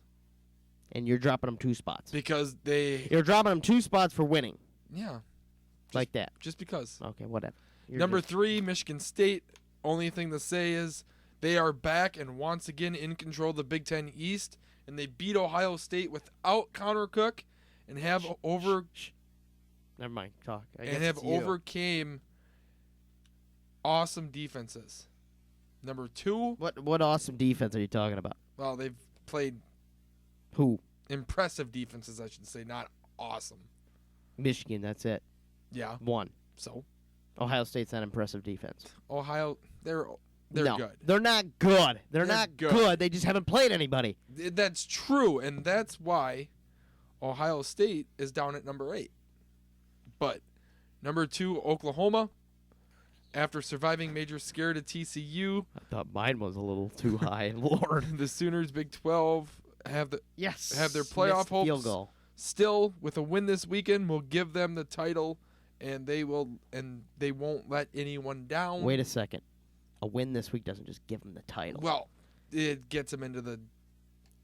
And you're dropping them 2 spots. Because they. You're dropping them 2 spots for winning. Yeah. Like that. Just because. Okay, whatever. Number 3, Michigan State. Only thing to say is they are back and once again in control of the Big Ten East, and they beat Ohio State without Connor Cook, and have Never mind. Talk. overcame awesome defenses. Number 2. What awesome defense are you talking about? Well, they've played Who? impressive defenses, I should say, not awesome. Michigan. That's it. Yeah. 1. So Ohio State's not impressive defense. Ohio, they're No, good. They're not good. They're They're not good. good. They just haven't played anybody. That's true, and that's why Ohio State is down at number 8. But number 2, Oklahoma, after surviving major scare to TCU, I thought mine was a little too high. Lord. the Sooners, Big 12, have their playoff Missed hopes. field goal. Still, with a win this weekend, will give them the title, and they won't let anyone down. Wait a second. A win this week doesn't just give them the title. Well, it gets them into the.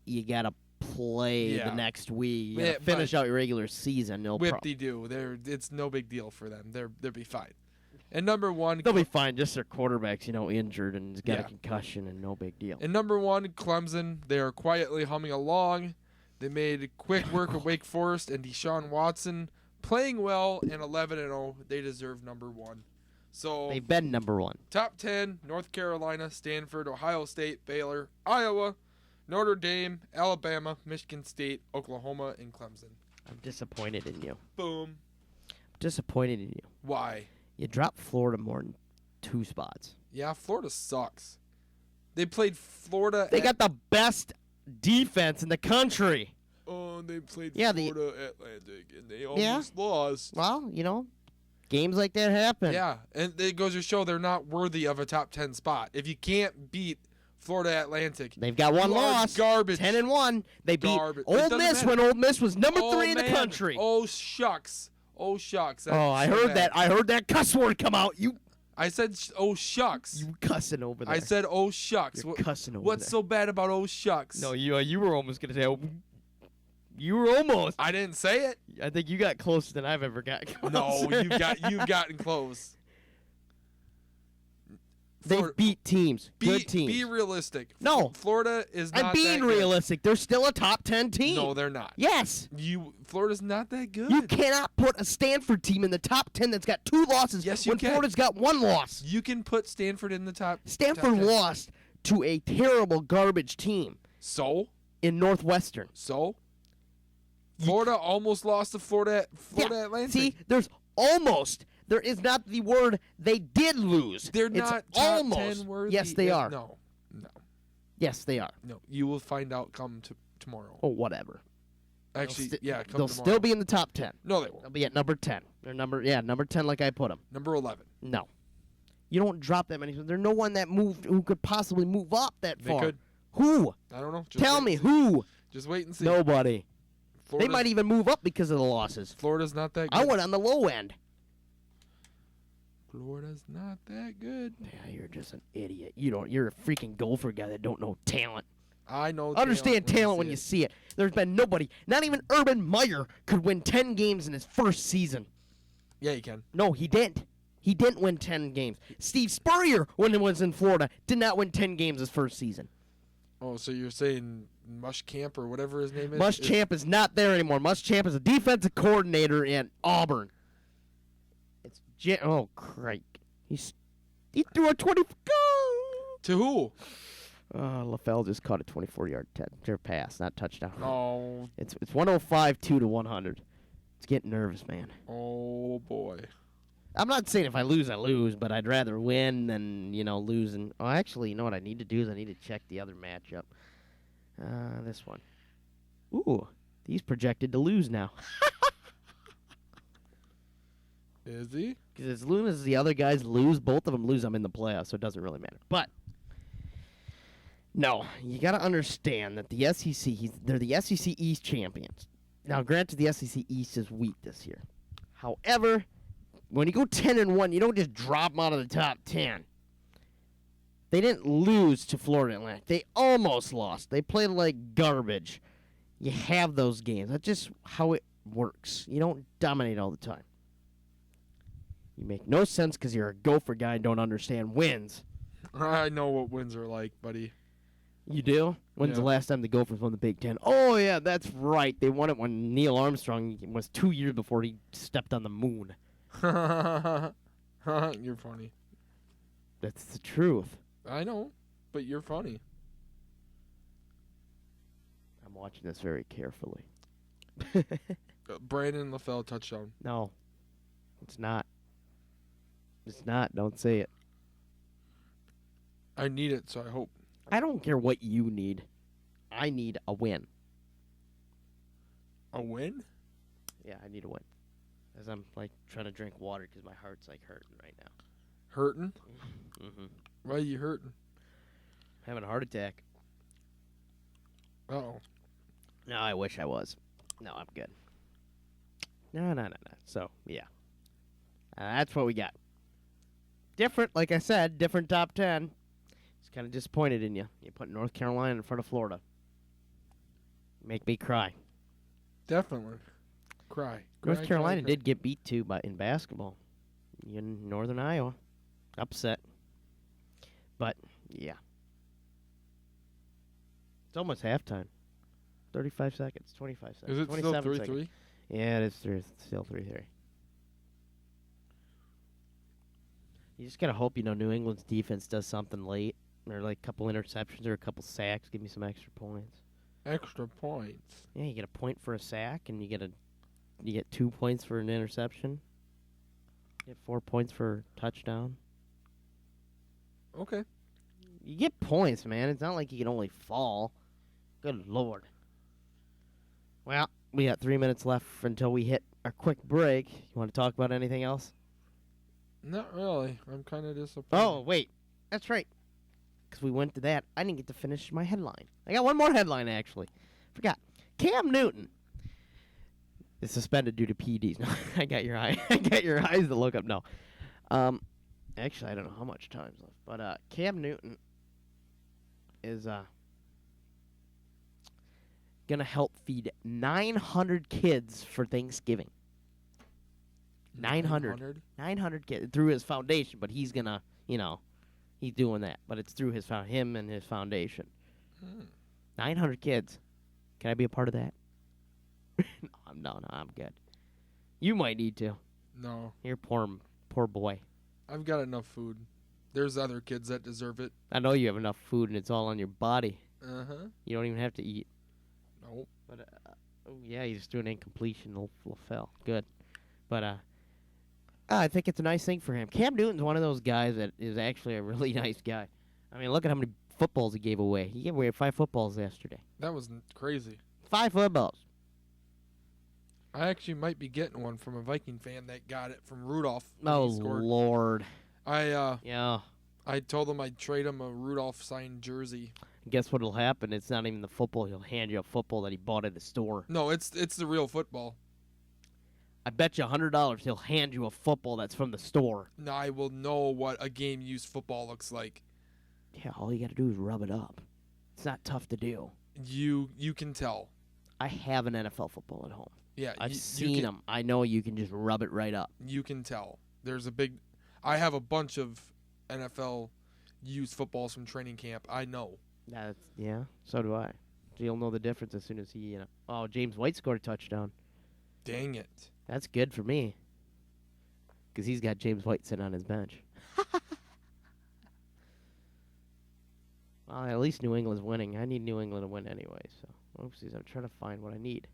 You gotta play Yeah. the next week. You Yeah, gotta finish but- out your regular season. Whip-de-doo. It's no big deal for them. They'll be fine. And number 1, They'll be fine. Just their quarterback's injured and has got Yeah. a concussion and no big deal. And number 1, Clemson. They are quietly humming along. They made quick work of Wake Forest and Deshaun Watson playing well and 11-0. They deserve number 1. So They've been number 1. top 10: North Carolina, Stanford, Ohio State, Baylor, Iowa, Notre Dame, Alabama, Michigan State, Oklahoma, and Clemson. I'm disappointed in you. Boom. Disappointed in you. Why? You dropped Florida more than 2 spots. Yeah, Florida sucks. They played Florida. They got the best defense in the country. Oh, they played Yeah, Florida Atlantic, and they almost lost. Well, games like that happen. Yeah, and it goes to show they're not worthy of a top 10 spot. If you can't beat Florida Atlantic, They've got one you are loss. garbage. 10-1. They beat Garbage. It Ole doesn't Miss matter. when Ole Miss was number Oh, 3 in the man. country. Oh shucks. Oh shucks. That's I so heard bad. that. I heard that cuss word come out. You I said oh shucks. cussing over there. I said oh shucks. You're cussing over What's there. so bad about oh shucks? No, you were almost gonna say. You were almost. I didn't say it. I think you got closer than I've ever got. No, closer. you've gotten close. They've beat teams. Good teams. Be realistic. No. Florida is not I'm being that good. realistic. They're still a top 10 team. No, they're not. Yes. Florida's not that good. You cannot put a Stanford team in the top 10 that's got 2 losses Yes, you when can. Florida's got 1 loss. You can put Stanford in the top. Stanford top 10. lost to a terrible garbage team So in Northwestern. Florida almost lost to Florida Atlantic. See, there's almost. There is not the word they did lose. They're It's not top almost. 10 worthy. Yes, they are. No. Yes, they are. No. You will find out come tomorrow. Oh, whatever. Actually, They'll come They'll tomorrow. still be in the top 10. No, they They'll won't. be at number 10. They're number 10 like I put them. Number 11. No. You don't drop that many. There's no one that moved who could possibly move up that They far. could. Who? I don't know. Just Tell wait me and see. who? Just wait and see. Nobody. They Florida's, might even move up because of the losses. Florida's not that good. I went on the low end. Florida's not that good. Yeah, you're just an idiot. You're a freaking Gopher guy that don't know talent. I know. Understand talent when see you it. see it. There's been nobody, not even Urban Meyer, could win 10 games in his first season. Yeah, you can. No, he didn't. He didn't win 10 games. Steve Spurrier, when he was in Florida, did not win 10 games his first season. Oh, so you're saying Muschamp or whatever his name is? Muschamp is not there anymore. Muschamp is a defensive coordinator in Auburn. It's oh, crike. He threw a 20. To who? LaFell just caught a 24-yard pass, not touchdown. Oh. It's 105 2 to 100. It's getting nervous, man. Oh boy. I'm not saying if I lose, I lose, but I'd rather win than, lose. And actually, you know what I need to do is I need to check the other matchup. This one. Ooh, he's projected to lose now. Is he? Because as soon as the other guys lose, both of them lose, I'm in the playoffs, so it doesn't really matter. But, no, you got to understand that the SEC, they're the SEC East champions. Now, granted, the SEC East is weak this year. However, when you go 10-1, you don't just drop them out of the top 10. They didn't lose to Florida Atlantic. They almost lost. They played like garbage. You have those games. That's just how it works. You don't dominate all the time. You make no sense because you're a Gopher guy and don't understand wins. I know what wins are like, buddy. You do? When's the Yeah. last time the Gophers won the Big Ten? Oh, yeah, that's right. They won it when Neil Armstrong was 2 years before he stepped on the moon. You're funny. That's the truth. I know, but you're funny. I'm watching this very carefully. Brandon LaFell touchdown. No, it's not. It's not. Don't say it. I need it, so I hope. I don't care what you need. I need a win. A win? Yeah, I need a win. As I'm trying to drink water because my heart's hurting right now. Hurting? Mm-hmm. Why are you hurting? Having a heart attack. Uh-oh. No, I wish I was. No, I'm good. No. So, yeah. That's what we got. Different, like I said, different top 10. Just kind of disappointed in you. You put North Carolina in front of Florida. Make me cry. Definitely. Cry. North Cry, Carolina cry, cry. did get beat, too, in basketball. In Northern Iowa. Upset. But, yeah. It's almost halftime. 35 seconds, 25 seconds. Is it still 27 3-3? seconds. Yeah, it is still 3-3. You just got to hope, New England's defense does something late. Or a couple interceptions or a couple sacks. Give me some extra points. Extra points. Yeah, you get a point for a sack, and you get 2 points for an interception. You get 4 points for a touchdown. Okay. You get points, man. It's not like you can only fall. Good Lord. Well, we got 3 minutes left until we hit our quick break. You want to talk about anything else? Not really. I'm kind of disappointed. Oh, wait. That's right. Because we went to that. I didn't get to finish my headline. I got one more headline, actually. Forgot. Cam Newton is suspended due to PEDs. No, I got your eye. I got your eyes to look up. No. Actually, I don't know how much time's left. But Cam Newton is going to help feed 900 kids for Thanksgiving. 900 kids through his foundation, but he's going to, He's doing that, but it's through him and his foundation. 900 kids. Can I be a part of that? No, I'm good. You might need to. No. You're poor boy. I've got enough food. There's other kids that deserve it. I know you have enough food and it's all on your body. Uh-huh. You don't even have to eat. Nope. But yeah, you just do an incompletion. Fell. Good. But I think it's a nice thing for him. Cam Newton's one of those guys that is actually a really nice guy. I mean, look at how many footballs he gave away. He gave away 5 footballs yesterday. That was crazy. 5 footballs. I actually might be getting one from a Viking fan that got it from Rudolph. Oh, Lord. Yeah. I told him I'd trade him a Rudolph signed jersey. Guess what'll happen? It's not even the football. He'll hand you a football that he bought at a store. No, it's the real football. I bet you $100 he'll hand you a football that's from the store. Now I will know what a game-used football looks like. Yeah, all you got to do is rub it up. It's not tough to do. You can tell. I have an NFL football at home. Yeah, I've seen them. I know you can just rub it right up. You can tell. I have a bunch of NFL used footballs from training camp. I know. Yeah, so do I. So you'll know the difference as soon as he, Oh, James White scored a touchdown. Dang it. That's good for me. Because he's got James White sitting on his bench. Well, at least New England's winning. I need New England to win anyway, so oopsies. I'm trying to find what I need.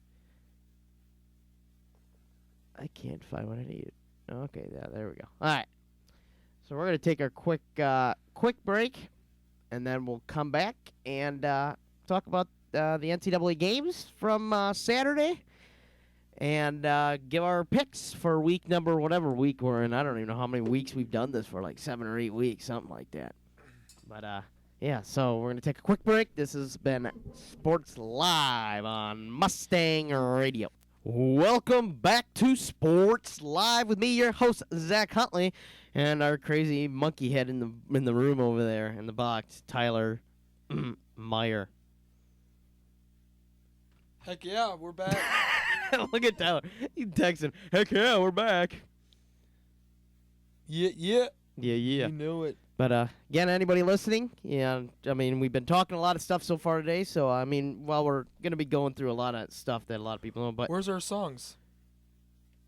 I can't find what I need. Okay, there we go. All right. So we're going to take our quick break, and then we'll come back and talk about the NCAA games from Saturday and give our picks for week number, whatever week we're in. I don't even know how many weeks we've done this for, like 7 or 8 weeks, something like that. But, yeah, so we're going to take a quick break. This has been Sports Live on Mustang Radio. Welcome back to Sports Live with me, your host, Zach Huntley, and our crazy monkey head in the room over there in the box, Tyler Meyer. Heck yeah, we're back. Look at Tyler. He's texting, heck yeah, we're back. Yeah. Yeah. You knew it. But, again, anybody listening, I mean, we've been talking a lot of stuff so far today, so, I mean, we're going to be going through a lot of stuff that a lot of people know, but... Where's our songs?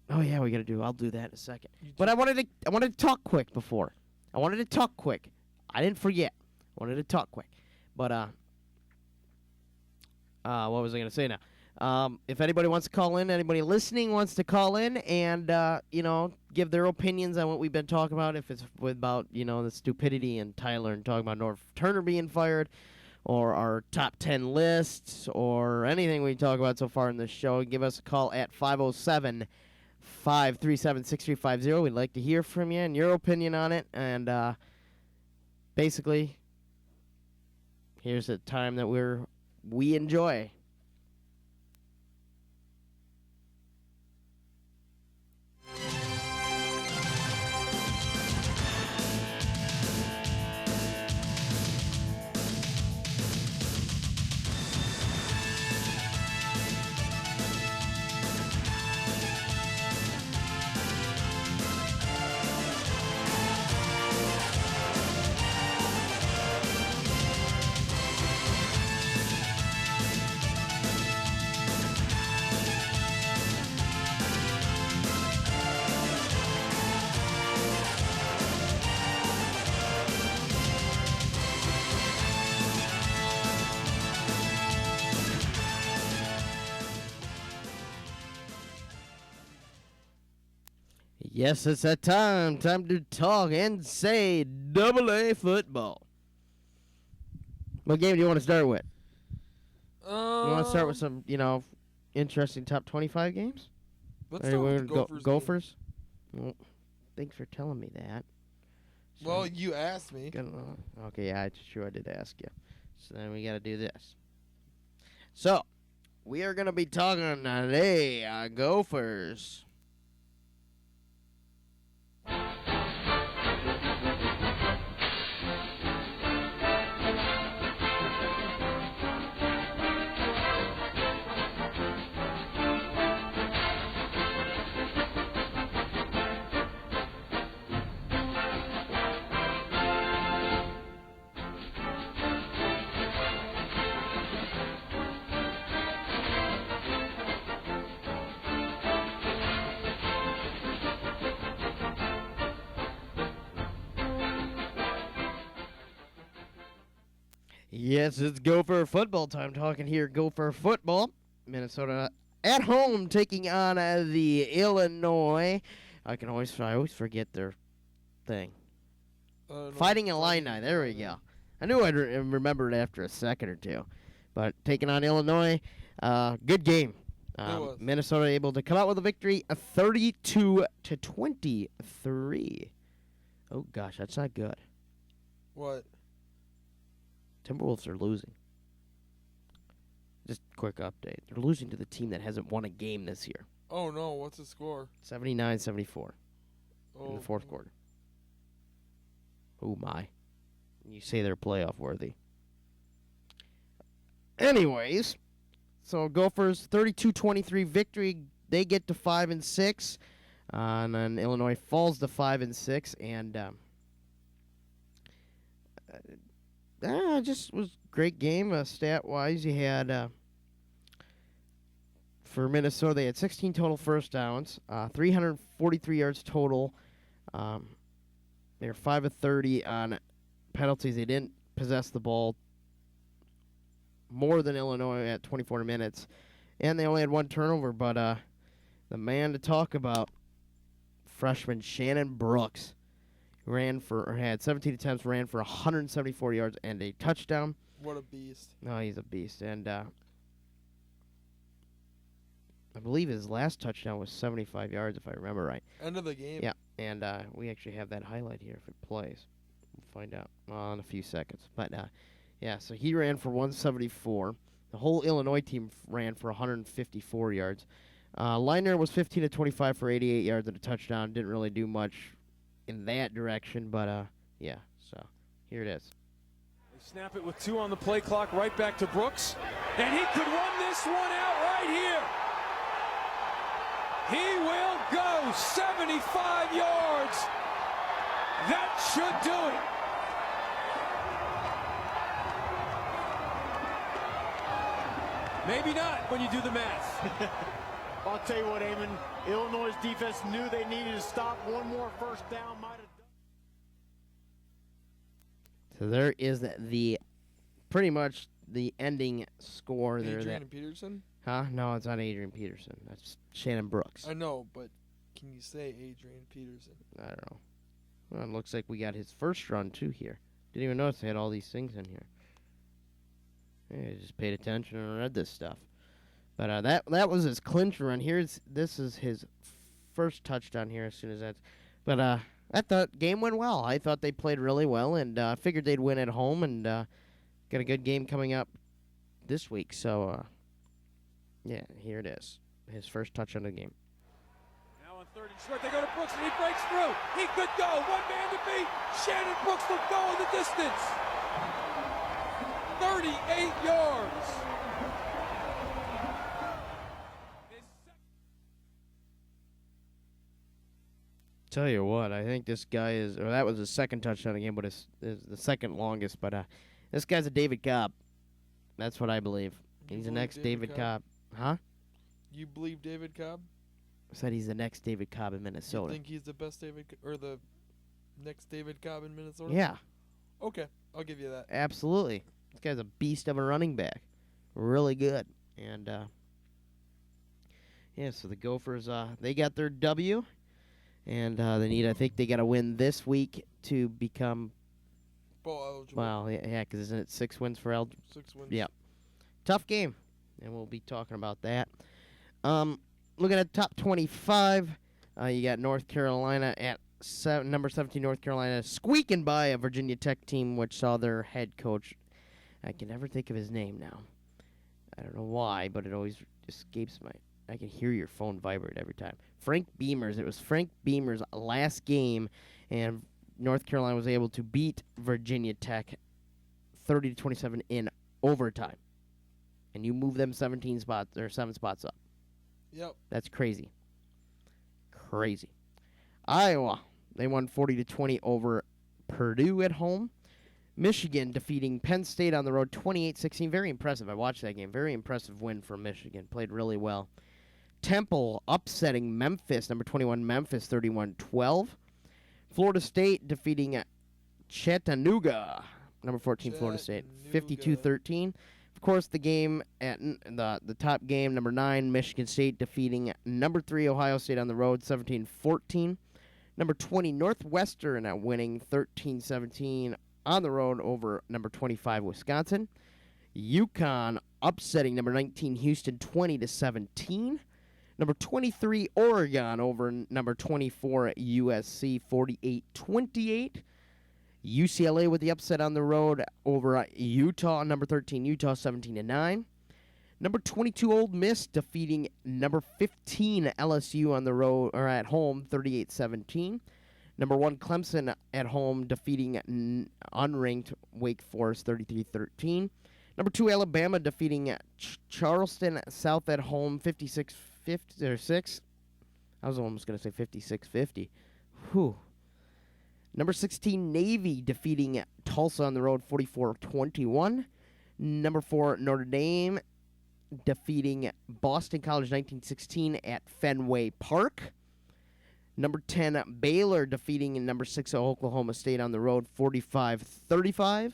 Oh, yeah, I'll do that in a second. But I wanted to talk quick before. I didn't forget. I wanted to talk quick. But, what was I going to say now? If anybody wants to call in, anybody listening wants to call in and, give their opinions on what we've been talking about, if it's about, the stupidity and Tyler and talking about North Turner being fired or our top 10 lists or anything we talk about so far in this show, give us a call at 507-537-6350. We'd like to hear from you and your opinion on it. And basically, here's a time that we enjoy. Yes, it's that time. Time to talk and say AA football. What game do you want to start with? You want to start with some, interesting top 25 games? Let's start with the Gophers. Gophers? Well, thanks for telling me that. Well, you asked me. Okay, yeah, I did ask you. So then we got to do this. So, we are going to be talking today Gophers. Yes, it's Gopher football time. Talking here, Gopher football. Minnesota at home taking on the Illinois. I always forget their thing. Fighting Illini. There we go. I knew I'd remember it after a second or two. But taking on Illinois, good game. Minnesota able to come out with a victory, 32-23. Oh gosh, that's not good. What? Timberwolves are losing. Just quick update. They're losing to the team that hasn't won a game this year. Oh no, what's the score? 79-74 in the fourth Oh. quarter. Oh my. You say they're playoff worthy. Anyways, so Gophers 32-23 victory. They get to 5-6. And then Illinois falls to 5-6, and just was a great game stat wise. You had for Minnesota they had 16 total first downs, 343 yards total. They were 5 of 30 on penalties. They didn't possess the ball more than Illinois at 24 minutes, and they only had one turnover. But the man to talk about, freshman Shannon Brooks, had 17 attempts, ran for 174 yards and a touchdown. What a beast. No, he's a beast. And I believe his last touchdown was 75 yards, if I remember right. End of the game. Yeah, and we actually have that highlight here if it plays. We'll find out in a few seconds. But, yeah, so he ran for 174. The whole Illinois team ran for 154 yards. Liner was 15 of 25 for 88 yards and a touchdown. Didn't really do much in that direction, but yeah. So here it is. They snap it with 2 on the play clock, right back to Brooks, and he could run this one out right here. He will go 75 yards. That should do it. Maybe not when you do the math. I'll tell you what, Eamon, Illinois' defense knew they needed to stop. One more first down might have done. So there is the pretty much the ending score there. Adrian Peterson? Huh? No, it's not Adrian Peterson. That's Shannon Brooks. I know, but can you say Adrian Peterson? I don't know. Well, it looks like we got his first run, too, here. Didn't even notice they had all these things in here. Yeah, I just paid attention and read this stuff. But that was his clinch run. This is his first touchdown here as soon as that's. But I thought game went well. I thought they played really well, and figured they'd win at home, and got a good game coming up this week. So, yeah, here it is. His first touchdown of the game. Now on 3rd and short, they go to Brooks, and he breaks through. He could go. One man to beat. Shannon Brooks will go in the distance. 38 yards. Tell you what, I think this guy that was his second touchdown of the game, but it's the second longest. But this guy's a David Cobb. That's what I believe. You He's the believe next David Cobb. Huh? You believe David Cobb? I said he's the next David Cobb in You Minnesota. think he's the best or the next David Cobb in Minnesota? Yeah, Okay, I'll give you that. absolutely. This guy's a beast of a running back. Really good. And, yeah, so the Gophers, they got their W. And I think they got to win this week to become, Bowl eligible. well, yeah, because isn't it 6 wins for 6 wins. Yep. Tough game, and we'll be talking about that. Looking at top 25, you got North Carolina at number 17, North Carolina, squeaking by a Virginia Tech team, which saw their head coach. I can never think of his name now. I don't know why, but it always escapes my. I can hear your phone vibrate every time. Frank Beamers. It was Frank Beamers' last game, and North Carolina was able to beat Virginia Tech 30-27 in overtime. And you move them 7 spots up. Yep. That's crazy. Crazy. Iowa, they won 40-20 over Purdue at home. Michigan defeating Penn State on the road 28-16. Very impressive. I watched that game. Very impressive win for Michigan. Played really well. Temple upsetting Memphis, number 21 Memphis 31-12. Florida State defeating Chattanooga Number 14, Florida State. Chattanooga. 52-13. Of course, the game at the top game, number 9, Michigan State defeating number 3, Ohio State on the road, 17-14. Number 20, Northwestern winning 13-17 on the road over number 25, Wisconsin. UConn upsetting number 19, Houston, 20-17. Number 23, Oregon over number 24, USC, 48-28. UCLA with the upset on the road over Utah, number 13, Utah, 17-9. Number 22, Ole Miss defeating number 15, LSU on the road or at home, 38-17. Number 1, Clemson at home defeating unranked Wake Forest, 33-13. Number 2, Alabama defeating Charleston South at home, 56-6. I was almost going to say 56-50. Whew. Number 16, Navy defeating Tulsa on the road, 44-21. Number 4, Notre Dame defeating Boston College 1916 at Fenway Park. Number 10, Baylor defeating number 6, Oklahoma State on the road, 45-35.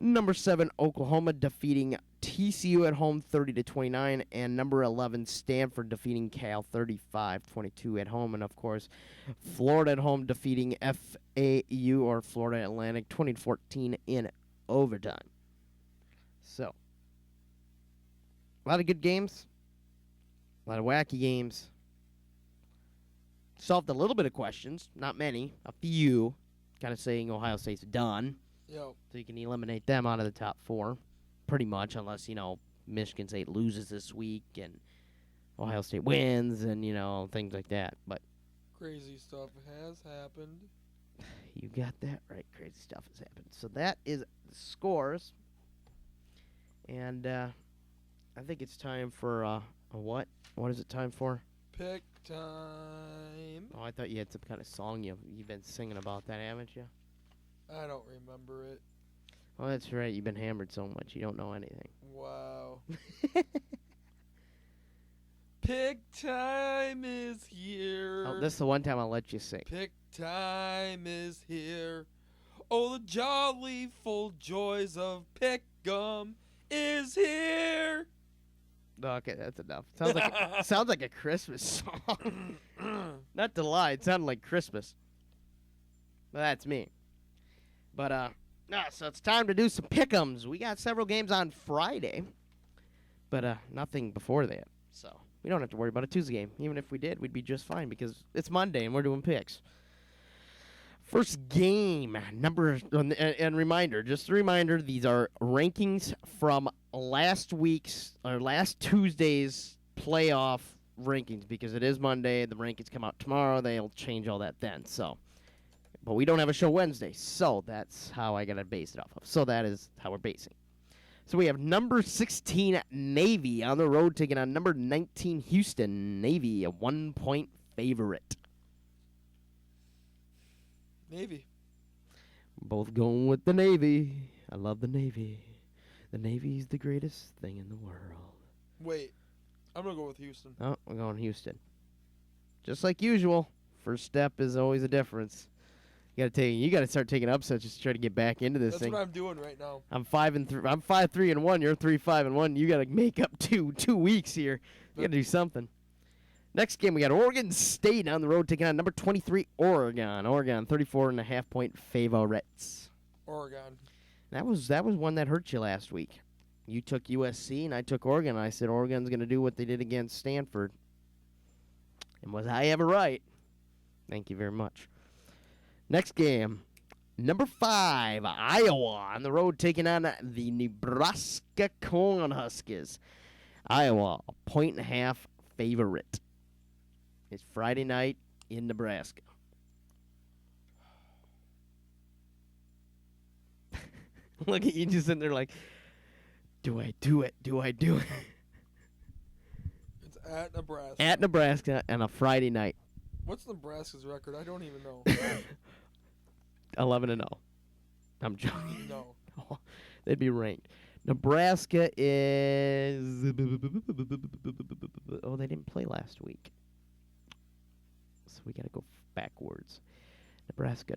Number 7, Oklahoma defeating TCU at home, 30-29. And number 11, Stanford defeating Cal, 35-22 at home. And, of course, Florida at home defeating FAU or Florida Atlantic, 20-14 in overtime. So, a lot of good games, a lot of wacky games. Solved a little bit of questions, not many, a few, kind of saying Ohio State's done. Yo, So you can eliminate them out of the top 4, pretty much, unless, Michigan State loses this week and Ohio State wins and, things like that. But crazy stuff has happened. you got that right. Crazy stuff has happened. So that is the scores. And I think it's time for a what? What is it time for? Pick time. Oh, I thought you had some kind of song you've been singing about that, haven't you? I don't remember it. Oh, that's right. You've been hammered so much you don't know anything. Wow. Pick time is here. Oh, this is the one time I'll let you sing. Pick time is here. Oh, the jolly full joys of Pick'em is here. Okay, that's enough. Sounds like a Christmas song. Not to lie, it sounded like Christmas. But that's me. But so it's time to do some pick'ems. We got several games on Friday, but nothing before that. So we don't have to worry about a Tuesday game. Even if we did, we'd be just fine because it's Monday and we're doing picks. First game, and reminder, just a reminder, these are rankings from last Tuesday's playoff rankings because it is Monday. The rankings come out tomorrow. They'll change all that then. So, but we don't have a show Wednesday, so that's how I gotta base it off of. So that is how we're basing. So we have number 16 Navy on the road taking on number 19 Houston. Navy, a 1-point favorite. Navy. Both going with the Navy. I love the Navy. The Navy's the greatest thing in the world. Wait, I'm going to go with Houston. Oh, we're going Houston. Just like usual, first step is always a difference. You got to start taking upsets just to try to get back into this That's thing. what I'm doing right now. I'm 5-3. I'm 5-3-1. You're 3-5-1. You got to make up two weeks here. You got to do something. Next game, we got Oregon State on the road taking on number 23 Oregon. Oregon, 34.5-point favorites. Oregon. That was one that hurt you last week. You took USC and I took Oregon. I said Oregon's going to do what they did against Stanford. And was I ever right? Thank you very much. Next game, number 5 Iowa on the road taking on the Nebraska Cornhuskers. Iowa, a 1.5 favorite. It's Friday night in Nebraska. Look at you just sitting there like, do I do it? Do I do it? It's at Nebraska. At Nebraska on a Friday night. What's Nebraska's record? I don't even know. 11-0. I'm joking. No. They'd be ranked. Nebraska is... Oh, they didn't play last week. So we got to go backwards. Nebraska.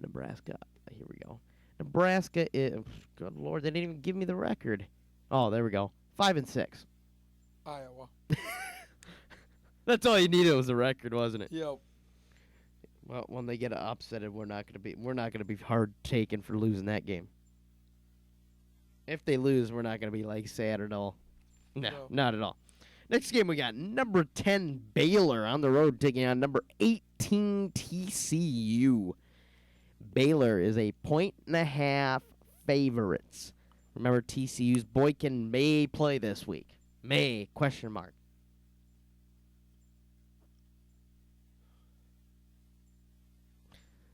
Here we go. Nebraska is. Good Lord, they didn't even give me the record. Oh, there we go. 5-6. Iowa. That's all you needed was the record, wasn't it? Yep. Well, when they get upset, we're not gonna be hard taken for losing that game. If they lose, we're not gonna be like sad at all. No, not at all. Next game we got number 10 Baylor on the road taking on number 18 TCU. Baylor is a 1.5 favorites. Remember, TCU's Boykin may play this week. May, question mark.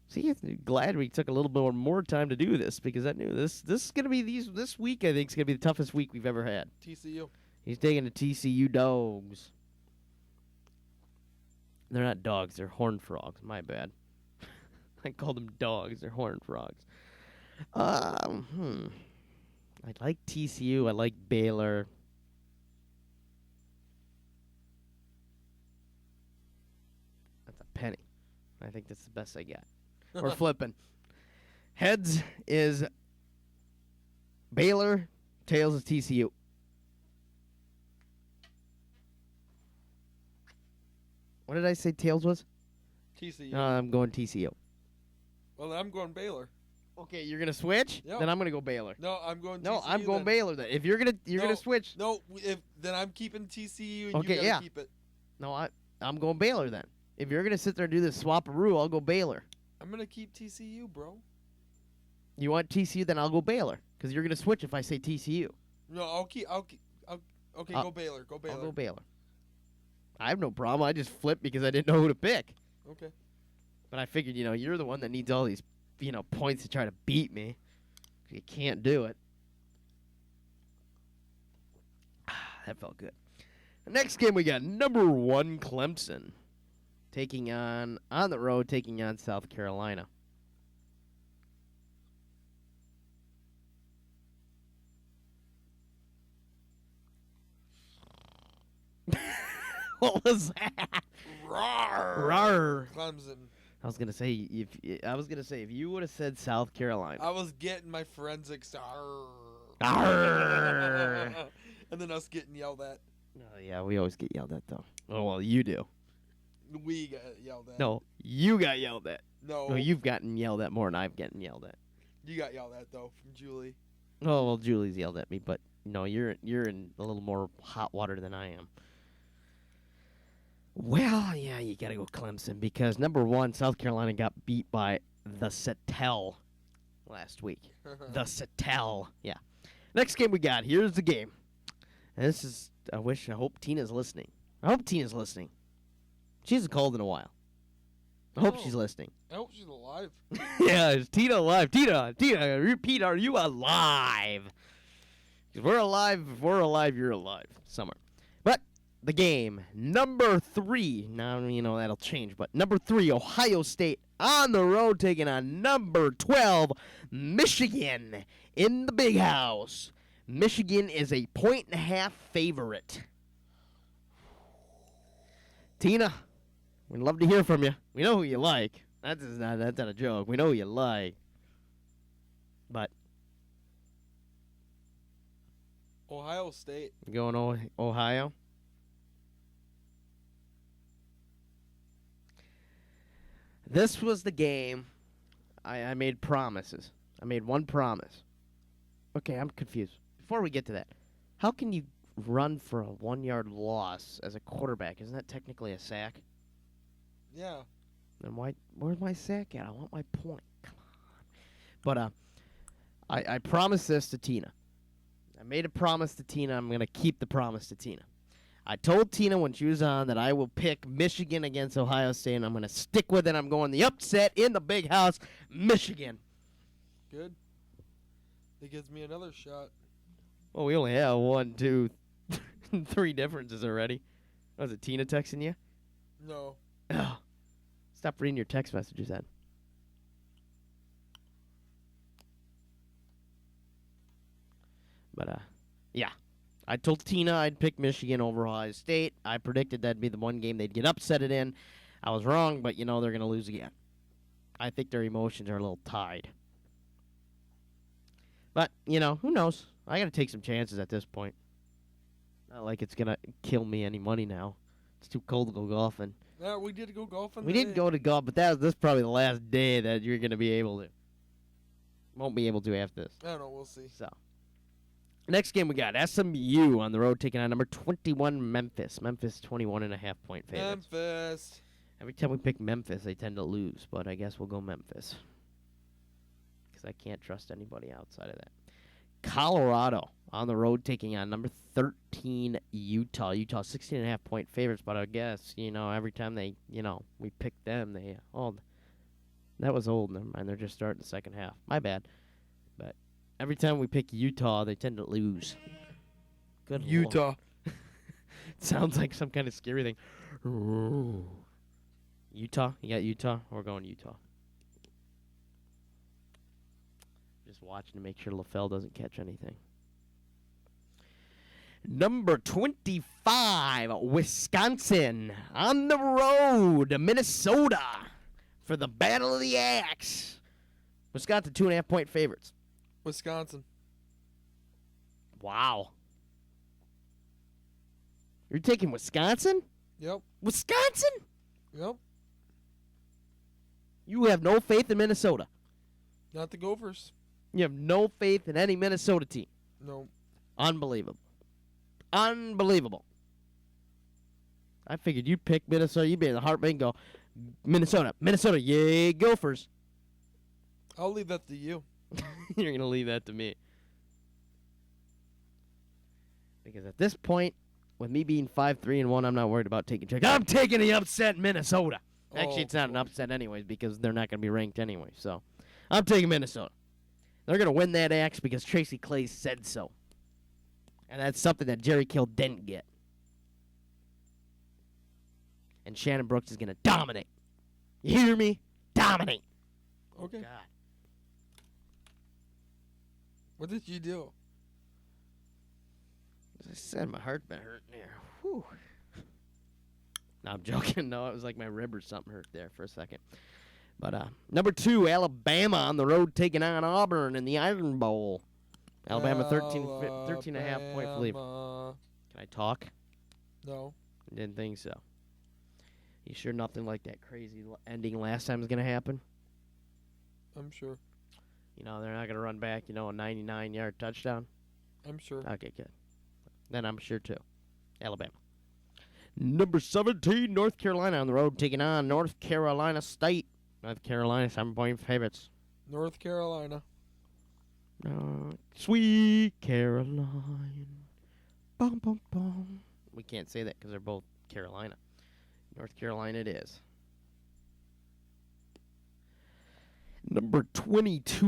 See, glad we took a little bit more time to do this because I knew this is going to be this week, I think, is going to be the toughest week we've ever had. TCU. He's taking the TCU Dogs. They're not dogs, they're horned frogs. My bad. I called them dogs, they're horned frogs. I like TCU, I like Baylor. That's a penny. I think that's the best I got. We're flipping. Heads is Baylor, tails is TCU. What did I say tails was? TCU. I'm going TCU. Well, I'm going Baylor. Okay, you're gonna switch? Yep. Then I'm gonna go Baylor. No, I'm going TCU. No, I'm going then. Baylor then. If you're gonna switch. No, then I'm keeping TCU and Okay, you gotta yeah. keep it. No, I'm going Baylor then. If you're gonna sit there and do this swap-a-roo, I'll go Baylor. I'm gonna keep TCU, bro. You want TCU, then I'll go Baylor. Because you're gonna switch if I say TCU. No, okay, go Baylor. Go Baylor. I'll go Baylor. I have no problem. I just flipped because I didn't know who to pick. Okay. But I figured, you're the one that needs all these, points to try to beat me. You can't do it. That felt good. The next game we got number 1 Clemson taking on the road, taking on South Carolina. What was that? Rawr. Rawr. Clemson. I was gonna say if you would have said South Carolina. I was getting my forensics. Arr. And then us getting yelled at. Oh, yeah, we always get yelled at though. Oh well, you do. We got yelled at. No, you got yelled at. No. No, you've gotten yelled at more than I've gotten yelled at. You got yelled at though from Julie. Oh well, Julie's yelled at me, but no, you're in a little more hot water than I am. Well, yeah, you got to go Clemson because number 1, South Carolina got beat by the Sattel last week. The Sattel, yeah. Next game we got. Here's the game. And this is. I hope Tina's listening. I hope Tina's listening. She hasn't called in a while. I hope she's listening. I hope she's alive. Yeah, is Tina alive? Tina, repeat, are you alive? Because we're alive. If we're alive, you're alive somewhere. But the game, number 3. Now, that'll change. But number 3, Ohio State on the road taking on number 12, Michigan in the Big House. Michigan is a 1.5 favorite. Tina, we'd love to hear from you. We know who you like. That's not a joke. We know who you like. But Ohio State. you going Ohio? This was the game I made promises. I made one promise. Okay, I'm confused. Before we get to that, how can you run for a 1-yard loss as a quarterback? Isn't that technically a sack? Yeah. Then where's my sack at? I want my point. Come on. But I promised this to Tina. I made a promise to Tina. I'm going to keep the promise to Tina. I told Tina when she was on that I will pick Michigan against Ohio State, and I'm going to stick with it. I'm going the upset in the Big House, Michigan. Good. That gives me another shot. Well, we only have 1, 2, 3 differences already. Was it Tina texting you? No. Oh. Stop reading your text messages then. But, yeah. I told Tina I'd pick Michigan over Ohio State. I predicted that'd be the one game they'd get upsetted in. I was wrong, but, they're going to lose again. I think their emotions are a little tied. But, you know, who knows? I got to take some chances at this point. Not like it's going to kill me any money now. It's too cold to go golfing. Yeah, we did go golfing. We did go to golf, but this is probably the last day that you're going to be able to. Won't be able to after this. I don't know. We'll see. So, next game we got SMU on the road taking on number 21 Memphis. Memphis 21.5-point favorites. Memphis. Every time we pick Memphis, they tend to lose, but I guess we'll go Memphis. Because I can't trust anybody outside of that. Colorado on the road taking on number 13 Utah. Utah 16.5-point favorites, but I guess, you know, every time they, you know, we pick them, they, that was old. Never mind, they're just starting the second half. My bad. But every time we pick Utah, they tend to lose. Good Lord. Utah. Sounds like some kind of scary thing. Ooh. Utah? You got Utah? We're going Utah. Just watching to make sure LaFell doesn't catch anything. Number 25, Wisconsin. On the road to Minnesota for the Battle of the Axe. Wisconsin 2.5-point favorites. Wisconsin. Wow. You're taking Wisconsin? Yep. Wisconsin? Yep. You have no faith in Minnesota. Not the Gophers. You have no faith in any Minnesota team. No. Unbelievable. Unbelievable. I figured you'd pick Minnesota. You'd be in the heartbeat and go, Minnesota, yay, Gophers. I'll leave that to you. You're going to leave that to me. Because at this point, with me being 5-3-1, I'm not worried about taking checks. I'm taking the upset Minnesota. Actually, it's not an upset anyways because they're not going to be ranked anyway. So I'm taking Minnesota. They're going to win that axe because Tracy Clay said so. And that's something that Jerry Kill didn't get. And Shannon Brooks is going to dominate. You hear me? Dominate. Okay. God. What did you do? As I said, my heart been hurting there. Whew. No, I'm joking. No, it was like my rib or something hurt there for a second. But number 2, Alabama on the road taking on Auburn in the Iron Bowl. Alabama 13.5-point lead. Can I talk? No. I didn't think so. You sure nothing like that crazy ending last time is going to happen? I'm sure. You know, they're not going to run back, a 99-yard touchdown? I'm sure. Okay, good. Then I'm sure, too. Alabama. Number 17, North Carolina on the road taking on North Carolina State. North Carolina, 7-point favorites. North Carolina. Sweet Caroline. Bum, bum, bum. We can't say that because they're both Carolina. North Carolina it is. Number 22,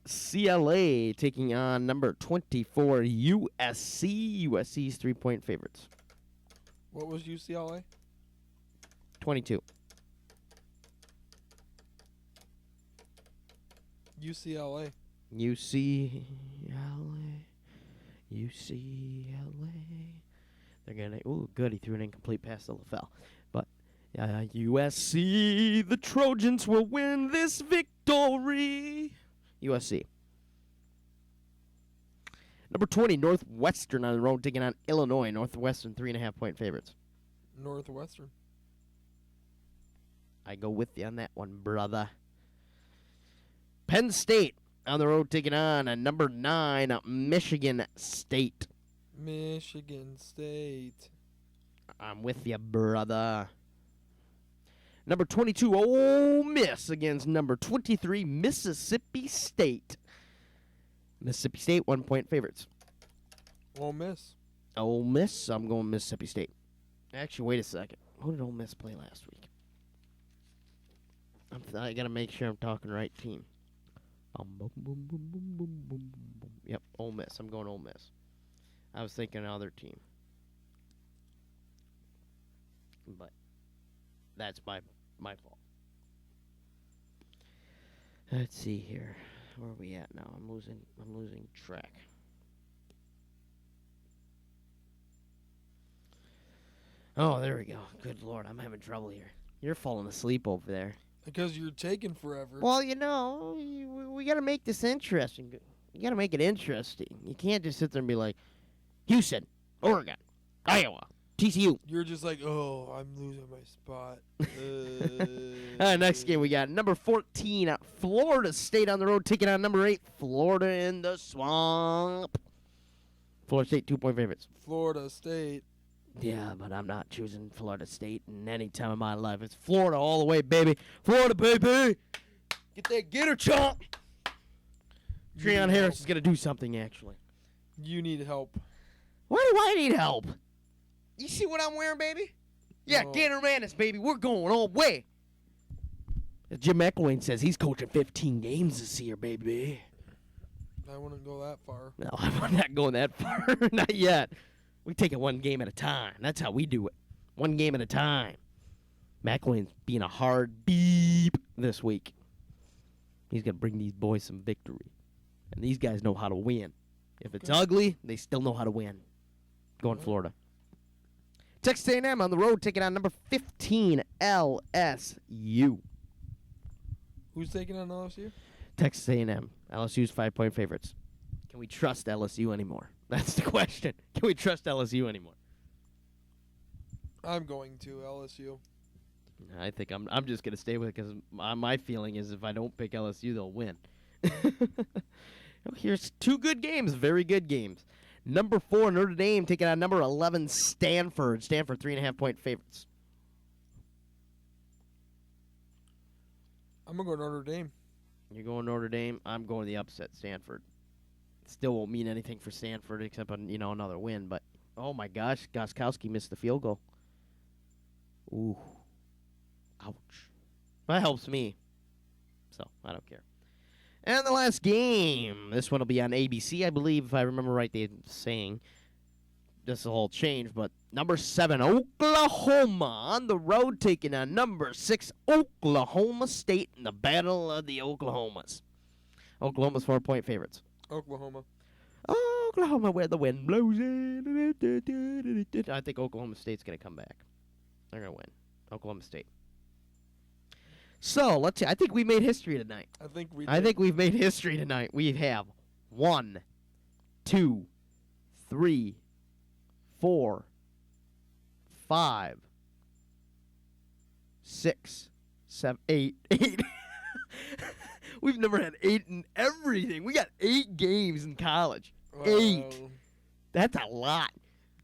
UCLA taking on number 24, USC. USC's 3-point favorites. What was UCLA? 22. UCLA. UCLA. They're going to... Ooh, good. He threw an incomplete pass to LaFell. But USC, the Trojans will win this victory. USC. Number 20, Northwestern on the road taking on Illinois. Northwestern, 3.5-point favorites. Northwestern. I go with you on that one, brother. Penn State on the road taking on number 9, Michigan State. Michigan State. I'm with you, brother. Number 22, Ole Miss against number 23, Mississippi State. Mississippi State, 1-point favorites. Ole Miss. Ole Miss, I'm going Mississippi State. Actually, wait a second. Who did Ole Miss play last week? I got to make sure I'm talking right team. Yep, Ole Miss. I'm going Ole Miss. I was thinking another team. But that's my fault. Let's see here. Where are we at now? I'm losing track. Oh, there we go. Good Lord, I'm having trouble here. You're falling asleep over there. Because you're taking forever. Well, we got to make this interesting. You got to make it interesting. You can't just sit there and be like, Houston, Oregon, Iowa, TCU. You're just like, oh, I'm losing my spot. Next game we got number 14, Florida State on the road, taking on number 8, Florida in the Swamp. Florida State 2-point favorites. Florida State. Yeah, but I'm not choosing Florida State in any time of my life. It's Florida all the way, baby. Florida, baby. Get that getter, chomp. Treon Harris is going to do something, actually. You need help. Why do I need help? You see what I'm wearing, baby? Yeah, No. Gator Madness, baby. We're going all the way. As Jim McElwain says, he's coaching 15 games this year, baby. I wouldn't go that far. No, I'm not going that far. Not yet. We take it one game at a time. That's how we do it. One game at a time. McElwain's being a hard beep this week. He's going to bring these boys some victory. And these guys know how to win. If it's ugly, they still know how to win. Going Florida. Texas A&M on the road taking on number 15, LSU. Who's taking on LSU? Texas A&M. LSU's 5-point favorites. Can we trust LSU anymore? That's the question. Can we trust LSU anymore? I'm going to LSU. I think I'm just going to stay with it because my feeling is if I don't pick LSU, they'll win. Here's 2 good games, very good games. Number 4, Notre Dame taking on number 11, Stanford. Stanford, 3.5-point favorites. I'm going to go Notre Dame. You're going Notre Dame. I'm going the upset, Stanford. Still won't mean anything for Stanford except another win. But oh my gosh, Gostkowski missed the field goal. Ooh, ouch. That helps me. So I don't care. And the last game. This one will be on ABC, I believe, if I remember right. They're saying this will all change, but number 7, Oklahoma on the road taking on number 6, Oklahoma State in the Battle of the Oklahomas. Oklahoma's 4-point favorites. Oklahoma. Oklahoma, where the wind blows in. I think Oklahoma State's going to come back. They're going to win. Oklahoma State. So, let's see. I think we made history tonight. I think we've made history tonight. We have 1, 2, 3, 4, 5, 6, 7, 8. We've never had 8 in everything. We got 8 games in college. 8. That's a lot.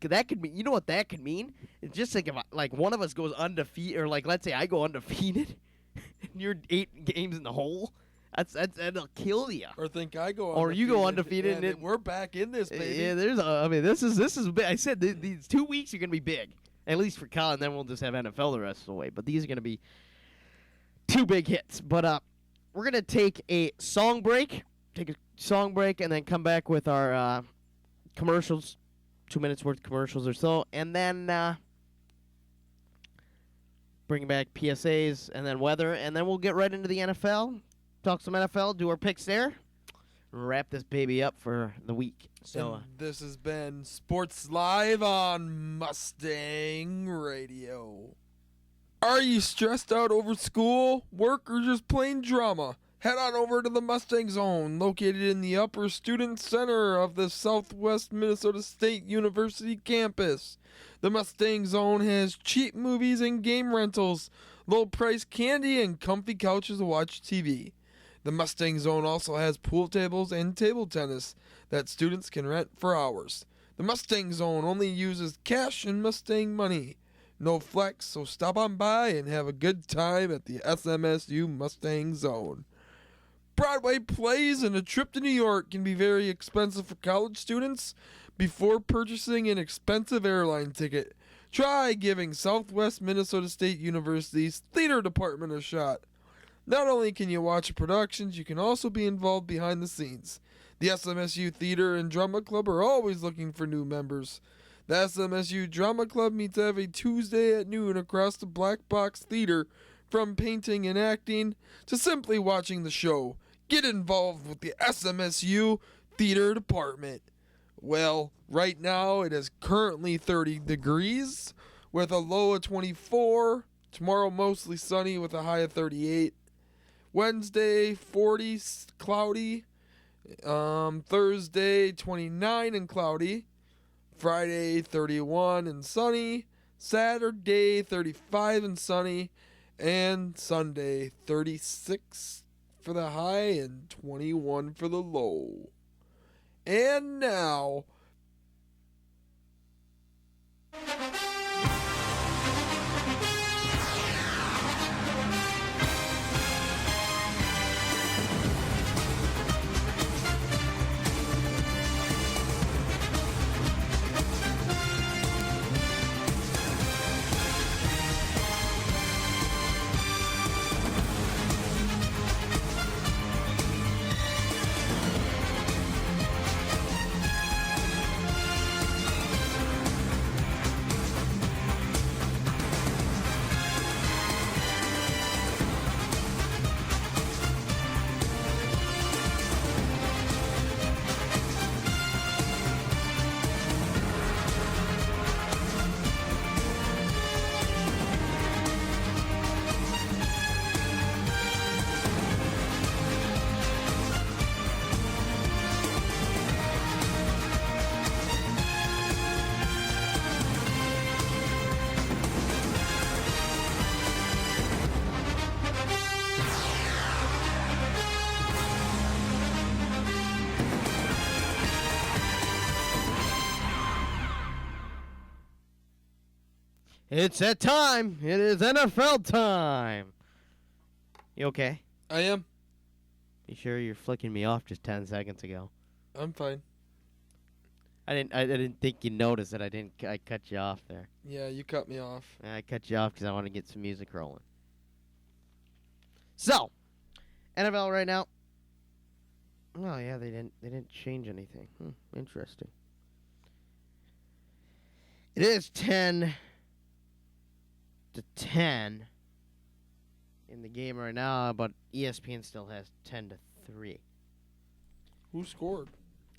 That could mean, you know what that could mean? It's just like if one of us goes undefeated, or let's say I go undefeated, and you're 8 games in the hole. That'll kill you. Or think I go Or you go undefeated, and we're back in this, baby. Yeah, this is big. I said these 2 weeks are gonna be big, at least for college. And then we'll just have NFL the rest of the way. But these are gonna be 2 big hits. But we're going to take a song break, and then come back with our commercials, 2 minutes worth of commercials or so, and then bring back PSAs and then weather, and then we'll get right into the NFL, talk some NFL, do our picks there, wrap this baby up for the week. So and this has been Sports Live on Mustang Radio. Are you stressed out over school, work, or just plain drama? Head on over to the Mustang Zone, located in the upper student center of the Southwest Minnesota State University campus. The Mustang Zone has cheap movies and game rentals, low-priced candy, and comfy couches to watch TV. The Mustang Zone also has pool tables and table tennis that students can rent for hours. The Mustang Zone only uses cash and Mustang money. No flex, so stop on by and have a good time at the SMSU Mustang Zone. Broadway plays and a trip to New York can be very expensive for college students. Before purchasing an expensive airline ticket, try giving Southwest Minnesota State University's theater department a shot. Not only can you watch productions, you can also be involved behind the scenes. The SMSU Theater and Drama Club are always looking for new members. The SMSU Drama Club meets every Tuesday at noon across the Black Box Theater. From painting and acting to simply watching the show, get involved with the SMSU Theater Department. Well, right now it is currently 30 degrees with a low of 24. Tomorrow mostly sunny with a high of 38. Wednesday, 40, cloudy. Thursday, 29 and cloudy. Friday, 31 and sunny. Saturday, 35 and sunny. And Sunday, 36 for the high and 21 for the low. And now... It's that time. It is NFL time. You okay? I am. You sure you're flicking me off just 10 seconds ago? I'm fine. I didn't think you noticed that I cut you off there. Yeah, you cut me off. I cut you off because I want to get some music rolling. So, NFL right now. Oh yeah, they didn't change anything. Interesting. It is 10-10 in the game right now, but ESPN still has 10-3. Who scored?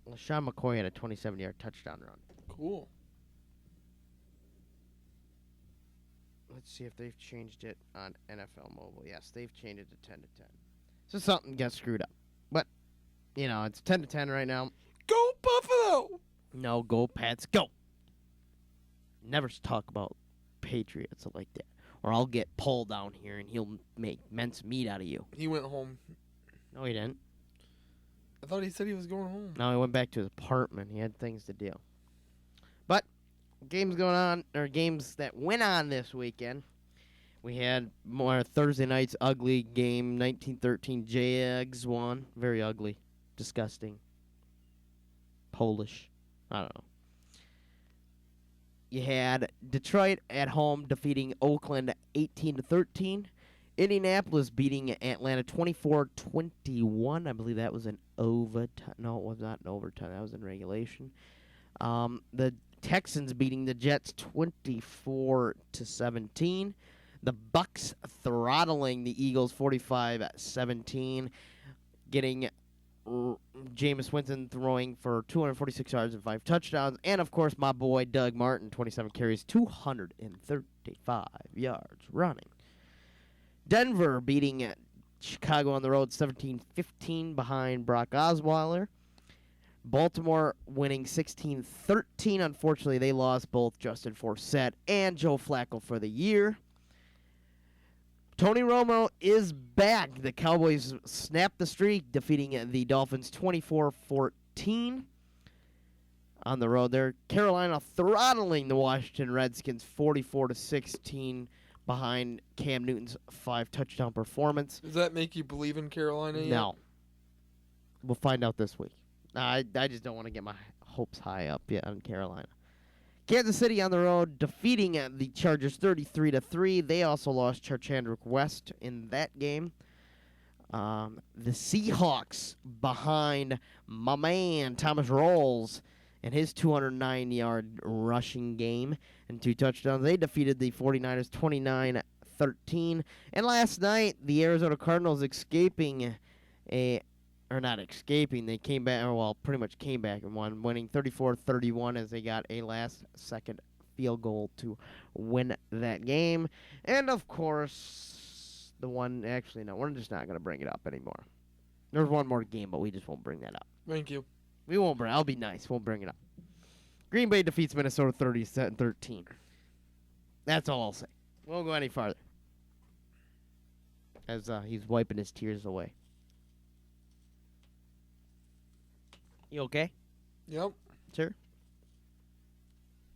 LaShawn McCoy had a 27-yard touchdown run. Cool. Let's see if they've changed it on NFL Mobile. Yes, they've changed it to 10-10. So something got screwed up. But, it's 10-10 right now. Go Buffalo! No, go Pats, go! Never talk about Patriots like that. Or I'll get Paul down here and he'll make mince meat out of you. He went home. No, he didn't. I thought he said he was going home. No, he went back to his apartment. He had things to do. But games going on, or games that went on this weekend. We had more Thursday night's ugly game. 1913 Jags won. Very ugly. Disgusting. Polish. I don't know. You had Detroit at home defeating Oakland 18-13. Indianapolis beating Atlanta 24-21. I believe that was an overtime. No, it was not an overtime. That was in regulation. The Texans beating the Jets 24-17. The Bucks throttling the Eagles 45-17. Getting Jameis Winston throwing for 246 yards and 5 touchdowns. And, of course, my boy Doug Martin, 27 carries, 235 yards running. Denver beating Chicago on the road 17-15 behind Brock Osweiler. Baltimore winning 16-13. Unfortunately, they lost both Justin Forsett and Joe Flacco for the year. Tony Romo is back. The Cowboys snapped the streak, defeating the Dolphins 24-14 on the road there. Carolina throttling the Washington Redskins 44-16 behind Cam Newton's 5-touchdown performance. Does that make you believe in Carolina yet? No. We'll find out this week. I just don't want to get my hopes high up yet on Carolina. Kansas City on the road defeating the Chargers 33-3. They also lost Charchandrick West in that game. The Seahawks behind my man Thomas Rawls and his 209-yard rushing game and 2 touchdowns. They defeated the 49ers 29-13. And last night, the Arizona Cardinals they came back, pretty much came back and won, winning 34-31 as they got a last-second field goal to win that game. And, of course, we're just not going to bring it up anymore. There's one more game, but we just won't bring that up. Thank you. We won't bring. I'll be nice. We'll bring it up. Green Bay defeats Minnesota 30-13. That's all I'll say. We won't go any farther. As he's wiping his tears away. You okay? Yep. Sure.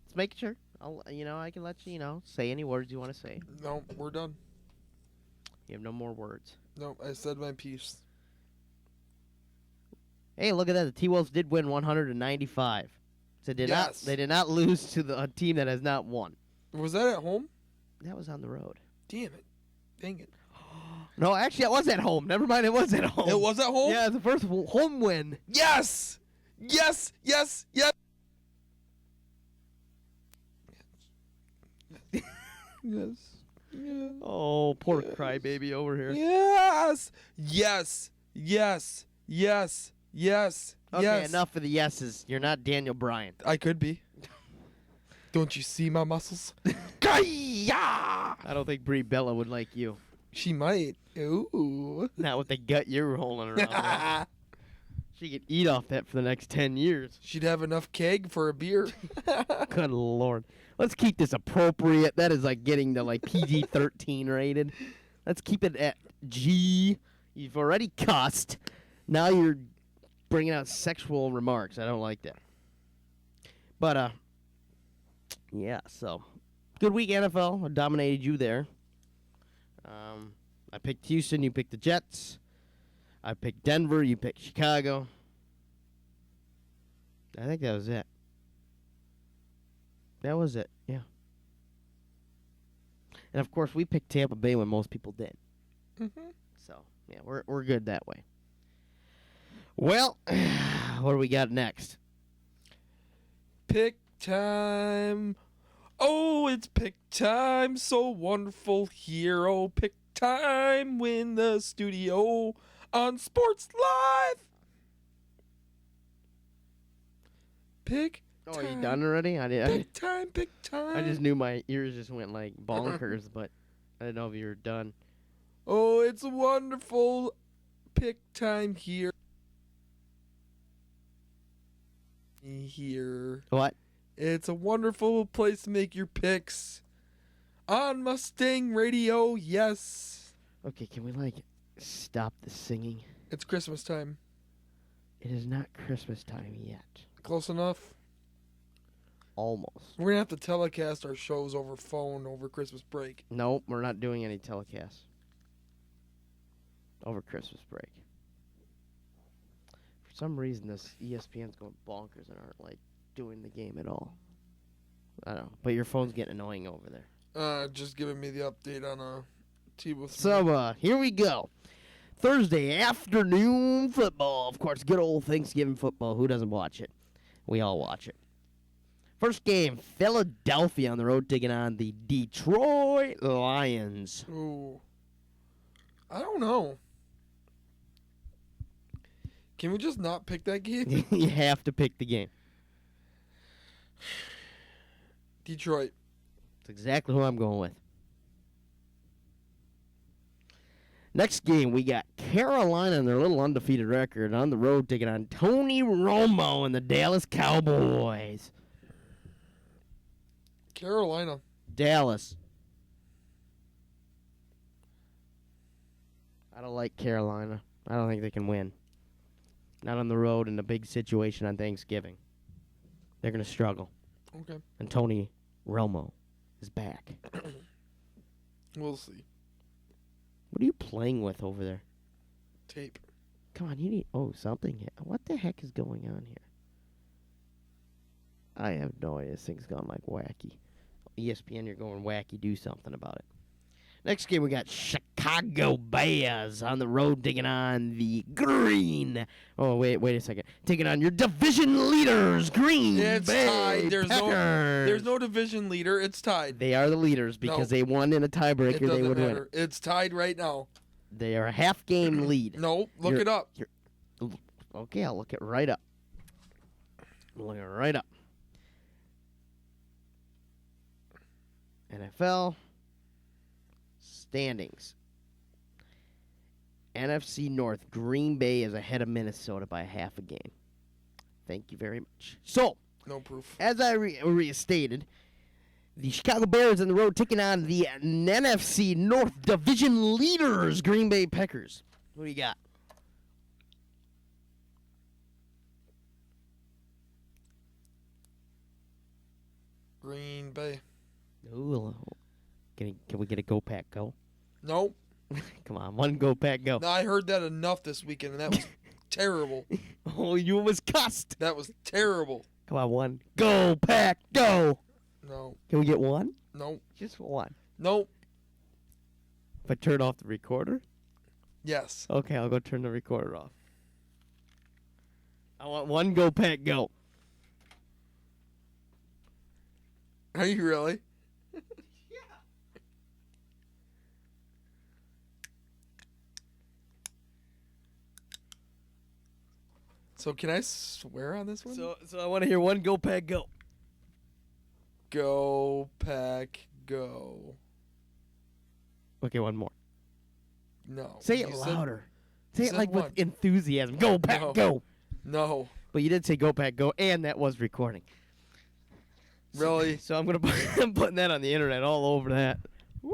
Let's make sure. I can let you, say any words you want to say. No, we're done. You have no more words. No, I said my piece. Hey, look at that. The T-Wolves did win 195. So Yes. they did not lose to a team that has not won. Was that at home? That was on the road. Damn it. Dang it. No, actually, it was at home. Never mind, it was at home. It was at home? Yeah, it's the first home win. Yes! Yes! Yes! Yes! Yes. Yes. Oh, poor crybaby over here. Yes! Yes! Yes! Yes! Yes! Okay, yes! enough of the yeses. You're not Daniel Bryan. I could be. Don't you see my muscles? I don't think Brie Bella would like you. She might. Ooh. Not with the gut you're rolling around with. She could eat off that for the next 10 years. She'd have enough keg for a beer. Good Lord. Let's keep this appropriate. That is like getting to like PG-13 rated. Let's keep it at G. You've already cussed. Now you're bringing out sexual remarks. I don't like that. But, yeah, so. Good week, NFL. I dominated you there. I picked Houston. You picked the Jets. I picked Denver. You picked Chicago. I think that was it. That was it, yeah. And, of course, we picked Tampa Bay when most people did. Mm-hmm. So, yeah, we're good that way. Well, what do we got next? Pick time. Oh, it's pick time. So wonderful hero. Pick time in the studio on Sports Live. Pick Oh, time. are you done already? Pick time, pick time. I just knew my ears just went like bonkers, but I didn't know if you were done. Oh, it's a wonderful pick time here. Here. What? It's a wonderful place to make your picks. On Mustang Radio, yes. Okay, can we like stop the singing? It's Christmas time. It is not Christmas time yet. Close enough. Almost. We're going to have to telecast our shows over phone over Christmas break. Nope, we're not doing any telecasts over Christmas break. For some reason, this ESPN's going bonkers and aren't like doing the game at all. I don't know, but your phone's getting annoying over there. Just giving me the update on T-Wolves. So, here we go. Thursday afternoon football. Of course, good old Thanksgiving football. Who doesn't watch it? We all watch it. First game, Philadelphia on the road taking on the Detroit Lions. Ooh. I don't know. Can we just not pick that game? You have to pick the game. Detroit. That's exactly who I'm going with. Next game, we got Carolina and their little undefeated record on the road taking on Tony Romo and the Dallas Cowboys. Carolina. Dallas. I don't like Carolina. I don't think they can win. Not on the road in a big situation on Thanksgiving. They're going to struggle. Okay. And Tony Romo is back. We'll see. What are you playing with over there? Tape. Come on, you need... Oh, something. What the heck is going on here? I have no idea. This thing's gone like wacky. ESPN, you're going wacky. Do something about it. Next game, we got Chicago Bears on the road taking on the Green. Oh, wait a second. Taking on your division leaders, Green It's Bay tied. Packers. There's no division leader. It's tied. They are the leaders because they won in a tiebreaker. It They doesn't would win. matter. It's tied right now. They are a half-game lead. No, look it up. Okay, I'll look it right up. I'm looking it right up. NFL standings. NFC North, Green Bay is ahead of Minnesota by half a game. Thank you very much. So, No proof. as I restated, the Chicago Bears on the road taking on the NFC North Division leaders, Green Bay Packers. What do you got? Green Bay. Ooh, can we get a go pack go? Nope. Come on, one go pack go. No, I heard that enough this weekend, and that was terrible. Oh, you almost cussed. That was terrible. Come on, one go pack go. No. Can we get one? Nope. Just one. Nope. If I turn off the recorder? Yes. Okay, I'll go turn the recorder off. I want one go pack go. Are you really? So can I swear on this one? So I want to hear one go pack go. Go, Pack, go. Okay, one more. No. Say it You said- louder. Say it said like one. with enthusiasm. Go pack No. go. No. But you did say go pack go, and that was recording. Really? So I'm gonna I'm putting that on the internet all over that. Woo!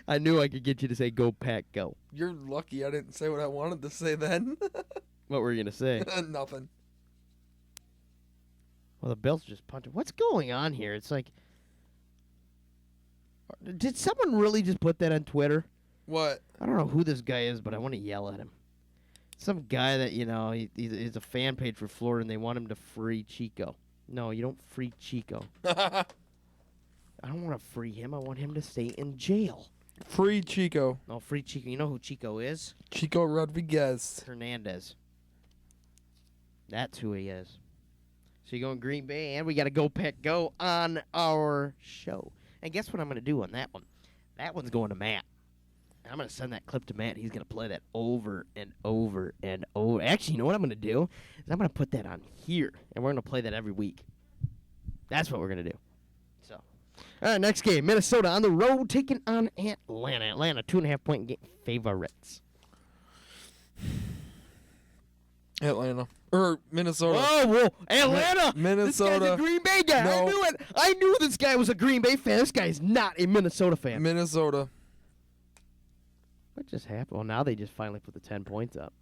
I knew I could get you to say go pack go. You're lucky I didn't say what I wanted to say then. What were you gonna say? Nothing. Well, the Bills just punted. What's going on here? It's like, did someone really just put that on Twitter? What? I don't know who this guy is, but I want to yell at him. Some guy that, he's a fan page for Florida, and they want him to free Chico. No, you don't free Chico. I don't want to free him. I want him to stay in jail. Free Chico. No, free Chico. You know who Chico is? Chico Rodriguez. Hernandez. That's who he is. So you're going Green Bay, and we got to go pack go on our show. And guess what I'm going to do on that one? That one's going to Matt. I'm going to send that clip to Matt. He's going to play that over and over and over. Actually, you know what I'm going to do? Is I'm going to put that on here, and we're going to play that every week. That's what we're going to do. So, all right, next game. Minnesota on the road taking on Atlanta. Atlanta, 2.5-point game favorites. Atlanta. Or Minnesota. Whoa. Atlanta! Minnesota. This guy's a Green Bay guy. I No. knew it. I knew this guy was a Green Bay fan. This guy's not a Minnesota fan. Minnesota. What just happened? Well, now they just finally put the 10 points up.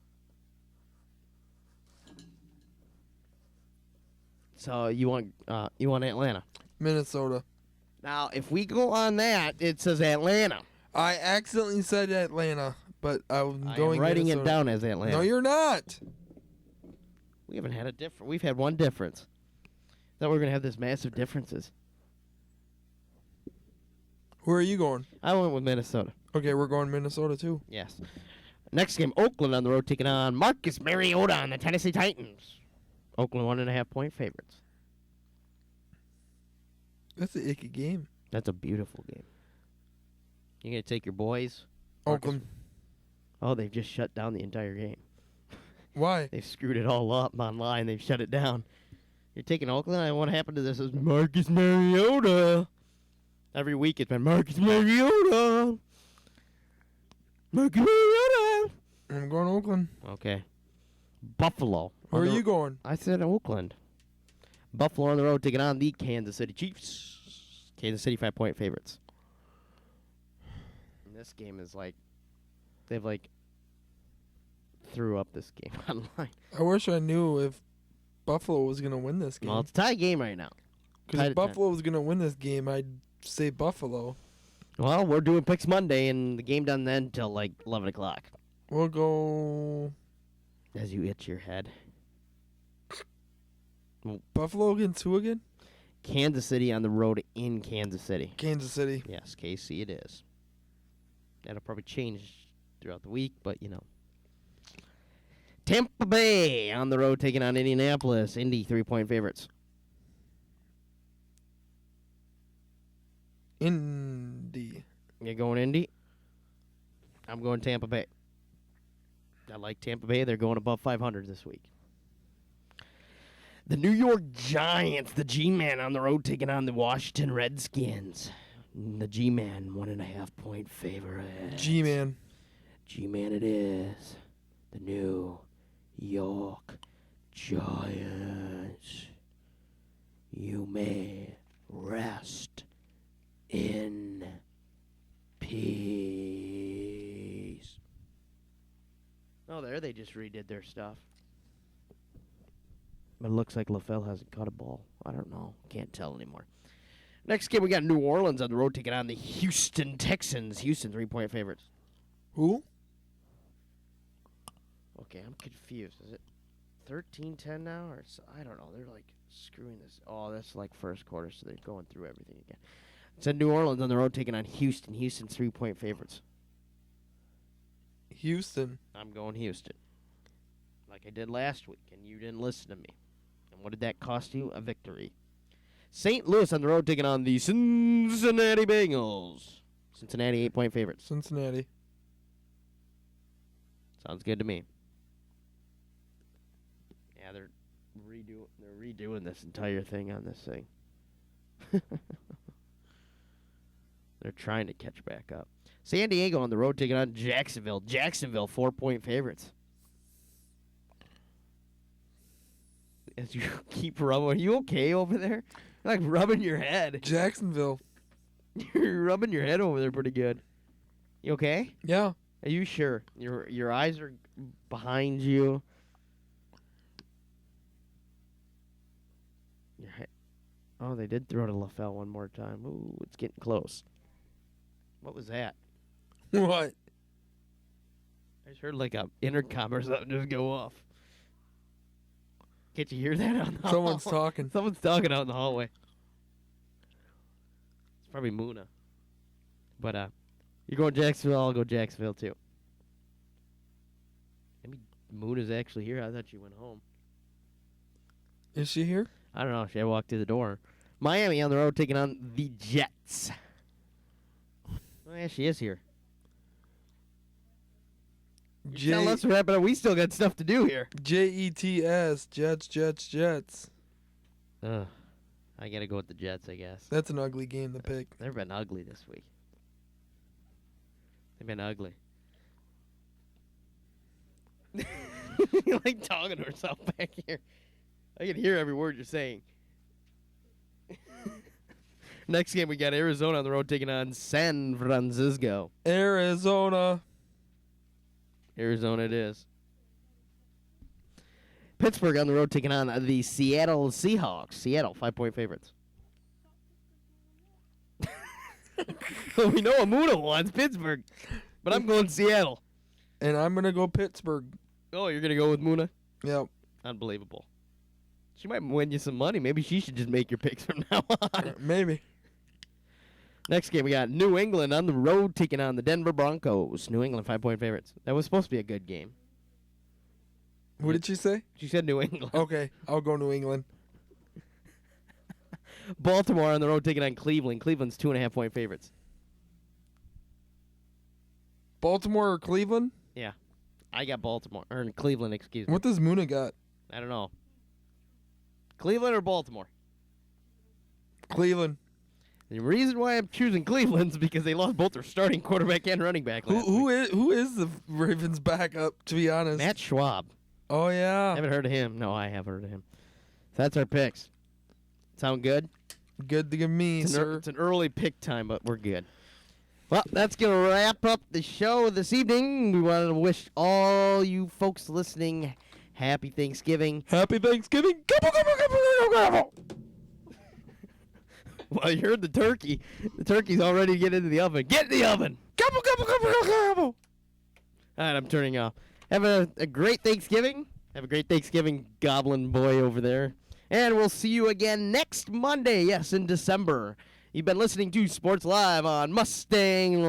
So you want Atlanta. Minnesota. Now, if we go on that, it says Atlanta. I accidentally said Atlanta, but I'm I'm going writing Minnesota. it down as Atlanta. No, you're not. We haven't had a different. We've had one difference. Thought we were gonna have this massive differences. Where are you going? I went with Minnesota. Okay, we're going Minnesota too. Yes. Next game, Oakland on the road taking on Marcus Mariota and the Tennessee Titans. Oakland 1.5-point favorites. That's an icky game. That's a beautiful game. You gonna take your boys? Marcus- Oakland. Oh, they've just shut down the entire game. Why? They've screwed it all up online. They've shut it down. You're taking Oakland? And what happened to this is Marcus Mariota. Every week it's been Marcus Mariota. Marcus Mariota. I'm going Oakland. Okay. Buffalo. Where are on the- you going? I said Oakland. Buffalo on the road taking on the Kansas City Chiefs. Kansas City 5-point favorites. And this game is like, they've like threw up this game online. I wish I knew if Buffalo was going to win this game. Well, it's a tie game right now. Because tied if at 10. Buffalo was going to win this game, I'd say Buffalo. Well, we're doing picks Monday, and the game doesn't end until like 11 o'clock. We'll go As you itch your head. Buffalo against who again? Kansas City on the road in Kansas City. Kansas City. Yes, KC it is. That'll probably change throughout the week, but you know. Tampa Bay on the road taking on Indianapolis. Indy 3-point favorites. Indy. You're going Indy? I'm going Tampa Bay. I like Tampa Bay. They're going above 500 this week. The New York Giants, the G-Man on the road taking on the Washington Redskins. The G-Man, 1.5-point favorite. G-Man. G-Man it is. the New York Giants. You may rest in peace. Oh, there they just redid their stuff. But it looks like LaFell hasn't caught a ball. I don't know. Can't tell anymore. Next game, we got New Orleans on the road taking on the Houston Texans. Houston 3-point favorites. Who? Okay, I'm confused. Is it 13-10 now? Or I don't know. They're like screwing this. Oh, that's like first quarter, so they're going through everything again. It's in New Orleans on the road taking on Houston. Houston's 3-point favorites. Houston. I'm going Houston. Like I did last week, and you didn't listen to me. And what did that cost you? A victory. St. Louis on the road taking on the Cincinnati Bengals. Cincinnati 8-point favorites. Cincinnati. Sounds good to me. Yeah, they're redoing this entire thing on this thing. They're trying to catch back up. San Diego on the road taking on Jacksonville. Jacksonville 4-point favorites. As you keep rubbing, are you okay over there? You're like rubbing your head. Jacksonville. You're rubbing your head over there pretty good. You okay? Yeah. Are you sure? Your eyes are behind you. Your head. Oh, they did throw to LaFell one more time. Ooh, it's getting close. What was that? What? I just heard like a intercom or something just go off. Can't you hear that on the Someone's hallway? talking. Someone's talking out in the hallway. It's probably Muna. But you're going Jacksonville, I'll go Jacksonville too. Maybe Muna's actually here. I thought she went home. Is she here? I don't know. She walked through the door. Miami on the road taking on the Jets. Oh, yeah, she is here. Tell us what happened. We still got stuff to do here. Jets. Jets. Ugh. I got to go with the Jets, I guess. That's an ugly game to pick. They've been ugly this week. They've been ugly. You're like talking to herself back here. I can hear every word you're saying. Next game, we got Arizona on the road taking on San Francisco. Arizona it is. Pittsburgh on the road taking on the Seattle Seahawks. Seattle, 5-point favorites. We know Amuna wants Pittsburgh, but I'm going Seattle. And I'm going to go Pittsburgh. Oh, you're going to go with Muna? Yep. Unbelievable. She might win you some money. Maybe she should just make your picks from now on. Maybe. Next game, we got New England on the road taking on the Denver Broncos. New England, 5-point favorites. That was supposed to be a good game. What did she say? She said New England. Okay, I'll go New England. Baltimore on the road taking on Cleveland. Cleveland's 2.5-point favorites. Baltimore or Cleveland? Yeah. I got Baltimore. Or Cleveland, excuse me. What does Muna got? I don't know. Cleveland or Baltimore? Cleveland. The reason why I'm choosing Cleveland is because they lost both their starting quarterback and running back last week. Who is the Ravens backup, to be honest? Matt Schwab. Oh, yeah. Haven't heard of him. No, I have heard of him. So that's our picks. Sound good? Good to give me, sir. It's an early pick time, but we're good. Well, that's going to wrap up the show this evening. We wanted to wish all you folks listening happy Thanksgiving. Happy Thanksgiving. Gobble, gobble, gobble, gobble, gobble. Well, you heard the turkey. The turkey's all ready to get into the oven. Get in the oven! Gobble, gobble, gobble, gobble, gobble! All right, I'm turning off. Have a great Thanksgiving. Have a great Thanksgiving, goblin boy over there. And we'll see you again next Monday, yes, in December. You've been listening to Sports Live on Mustang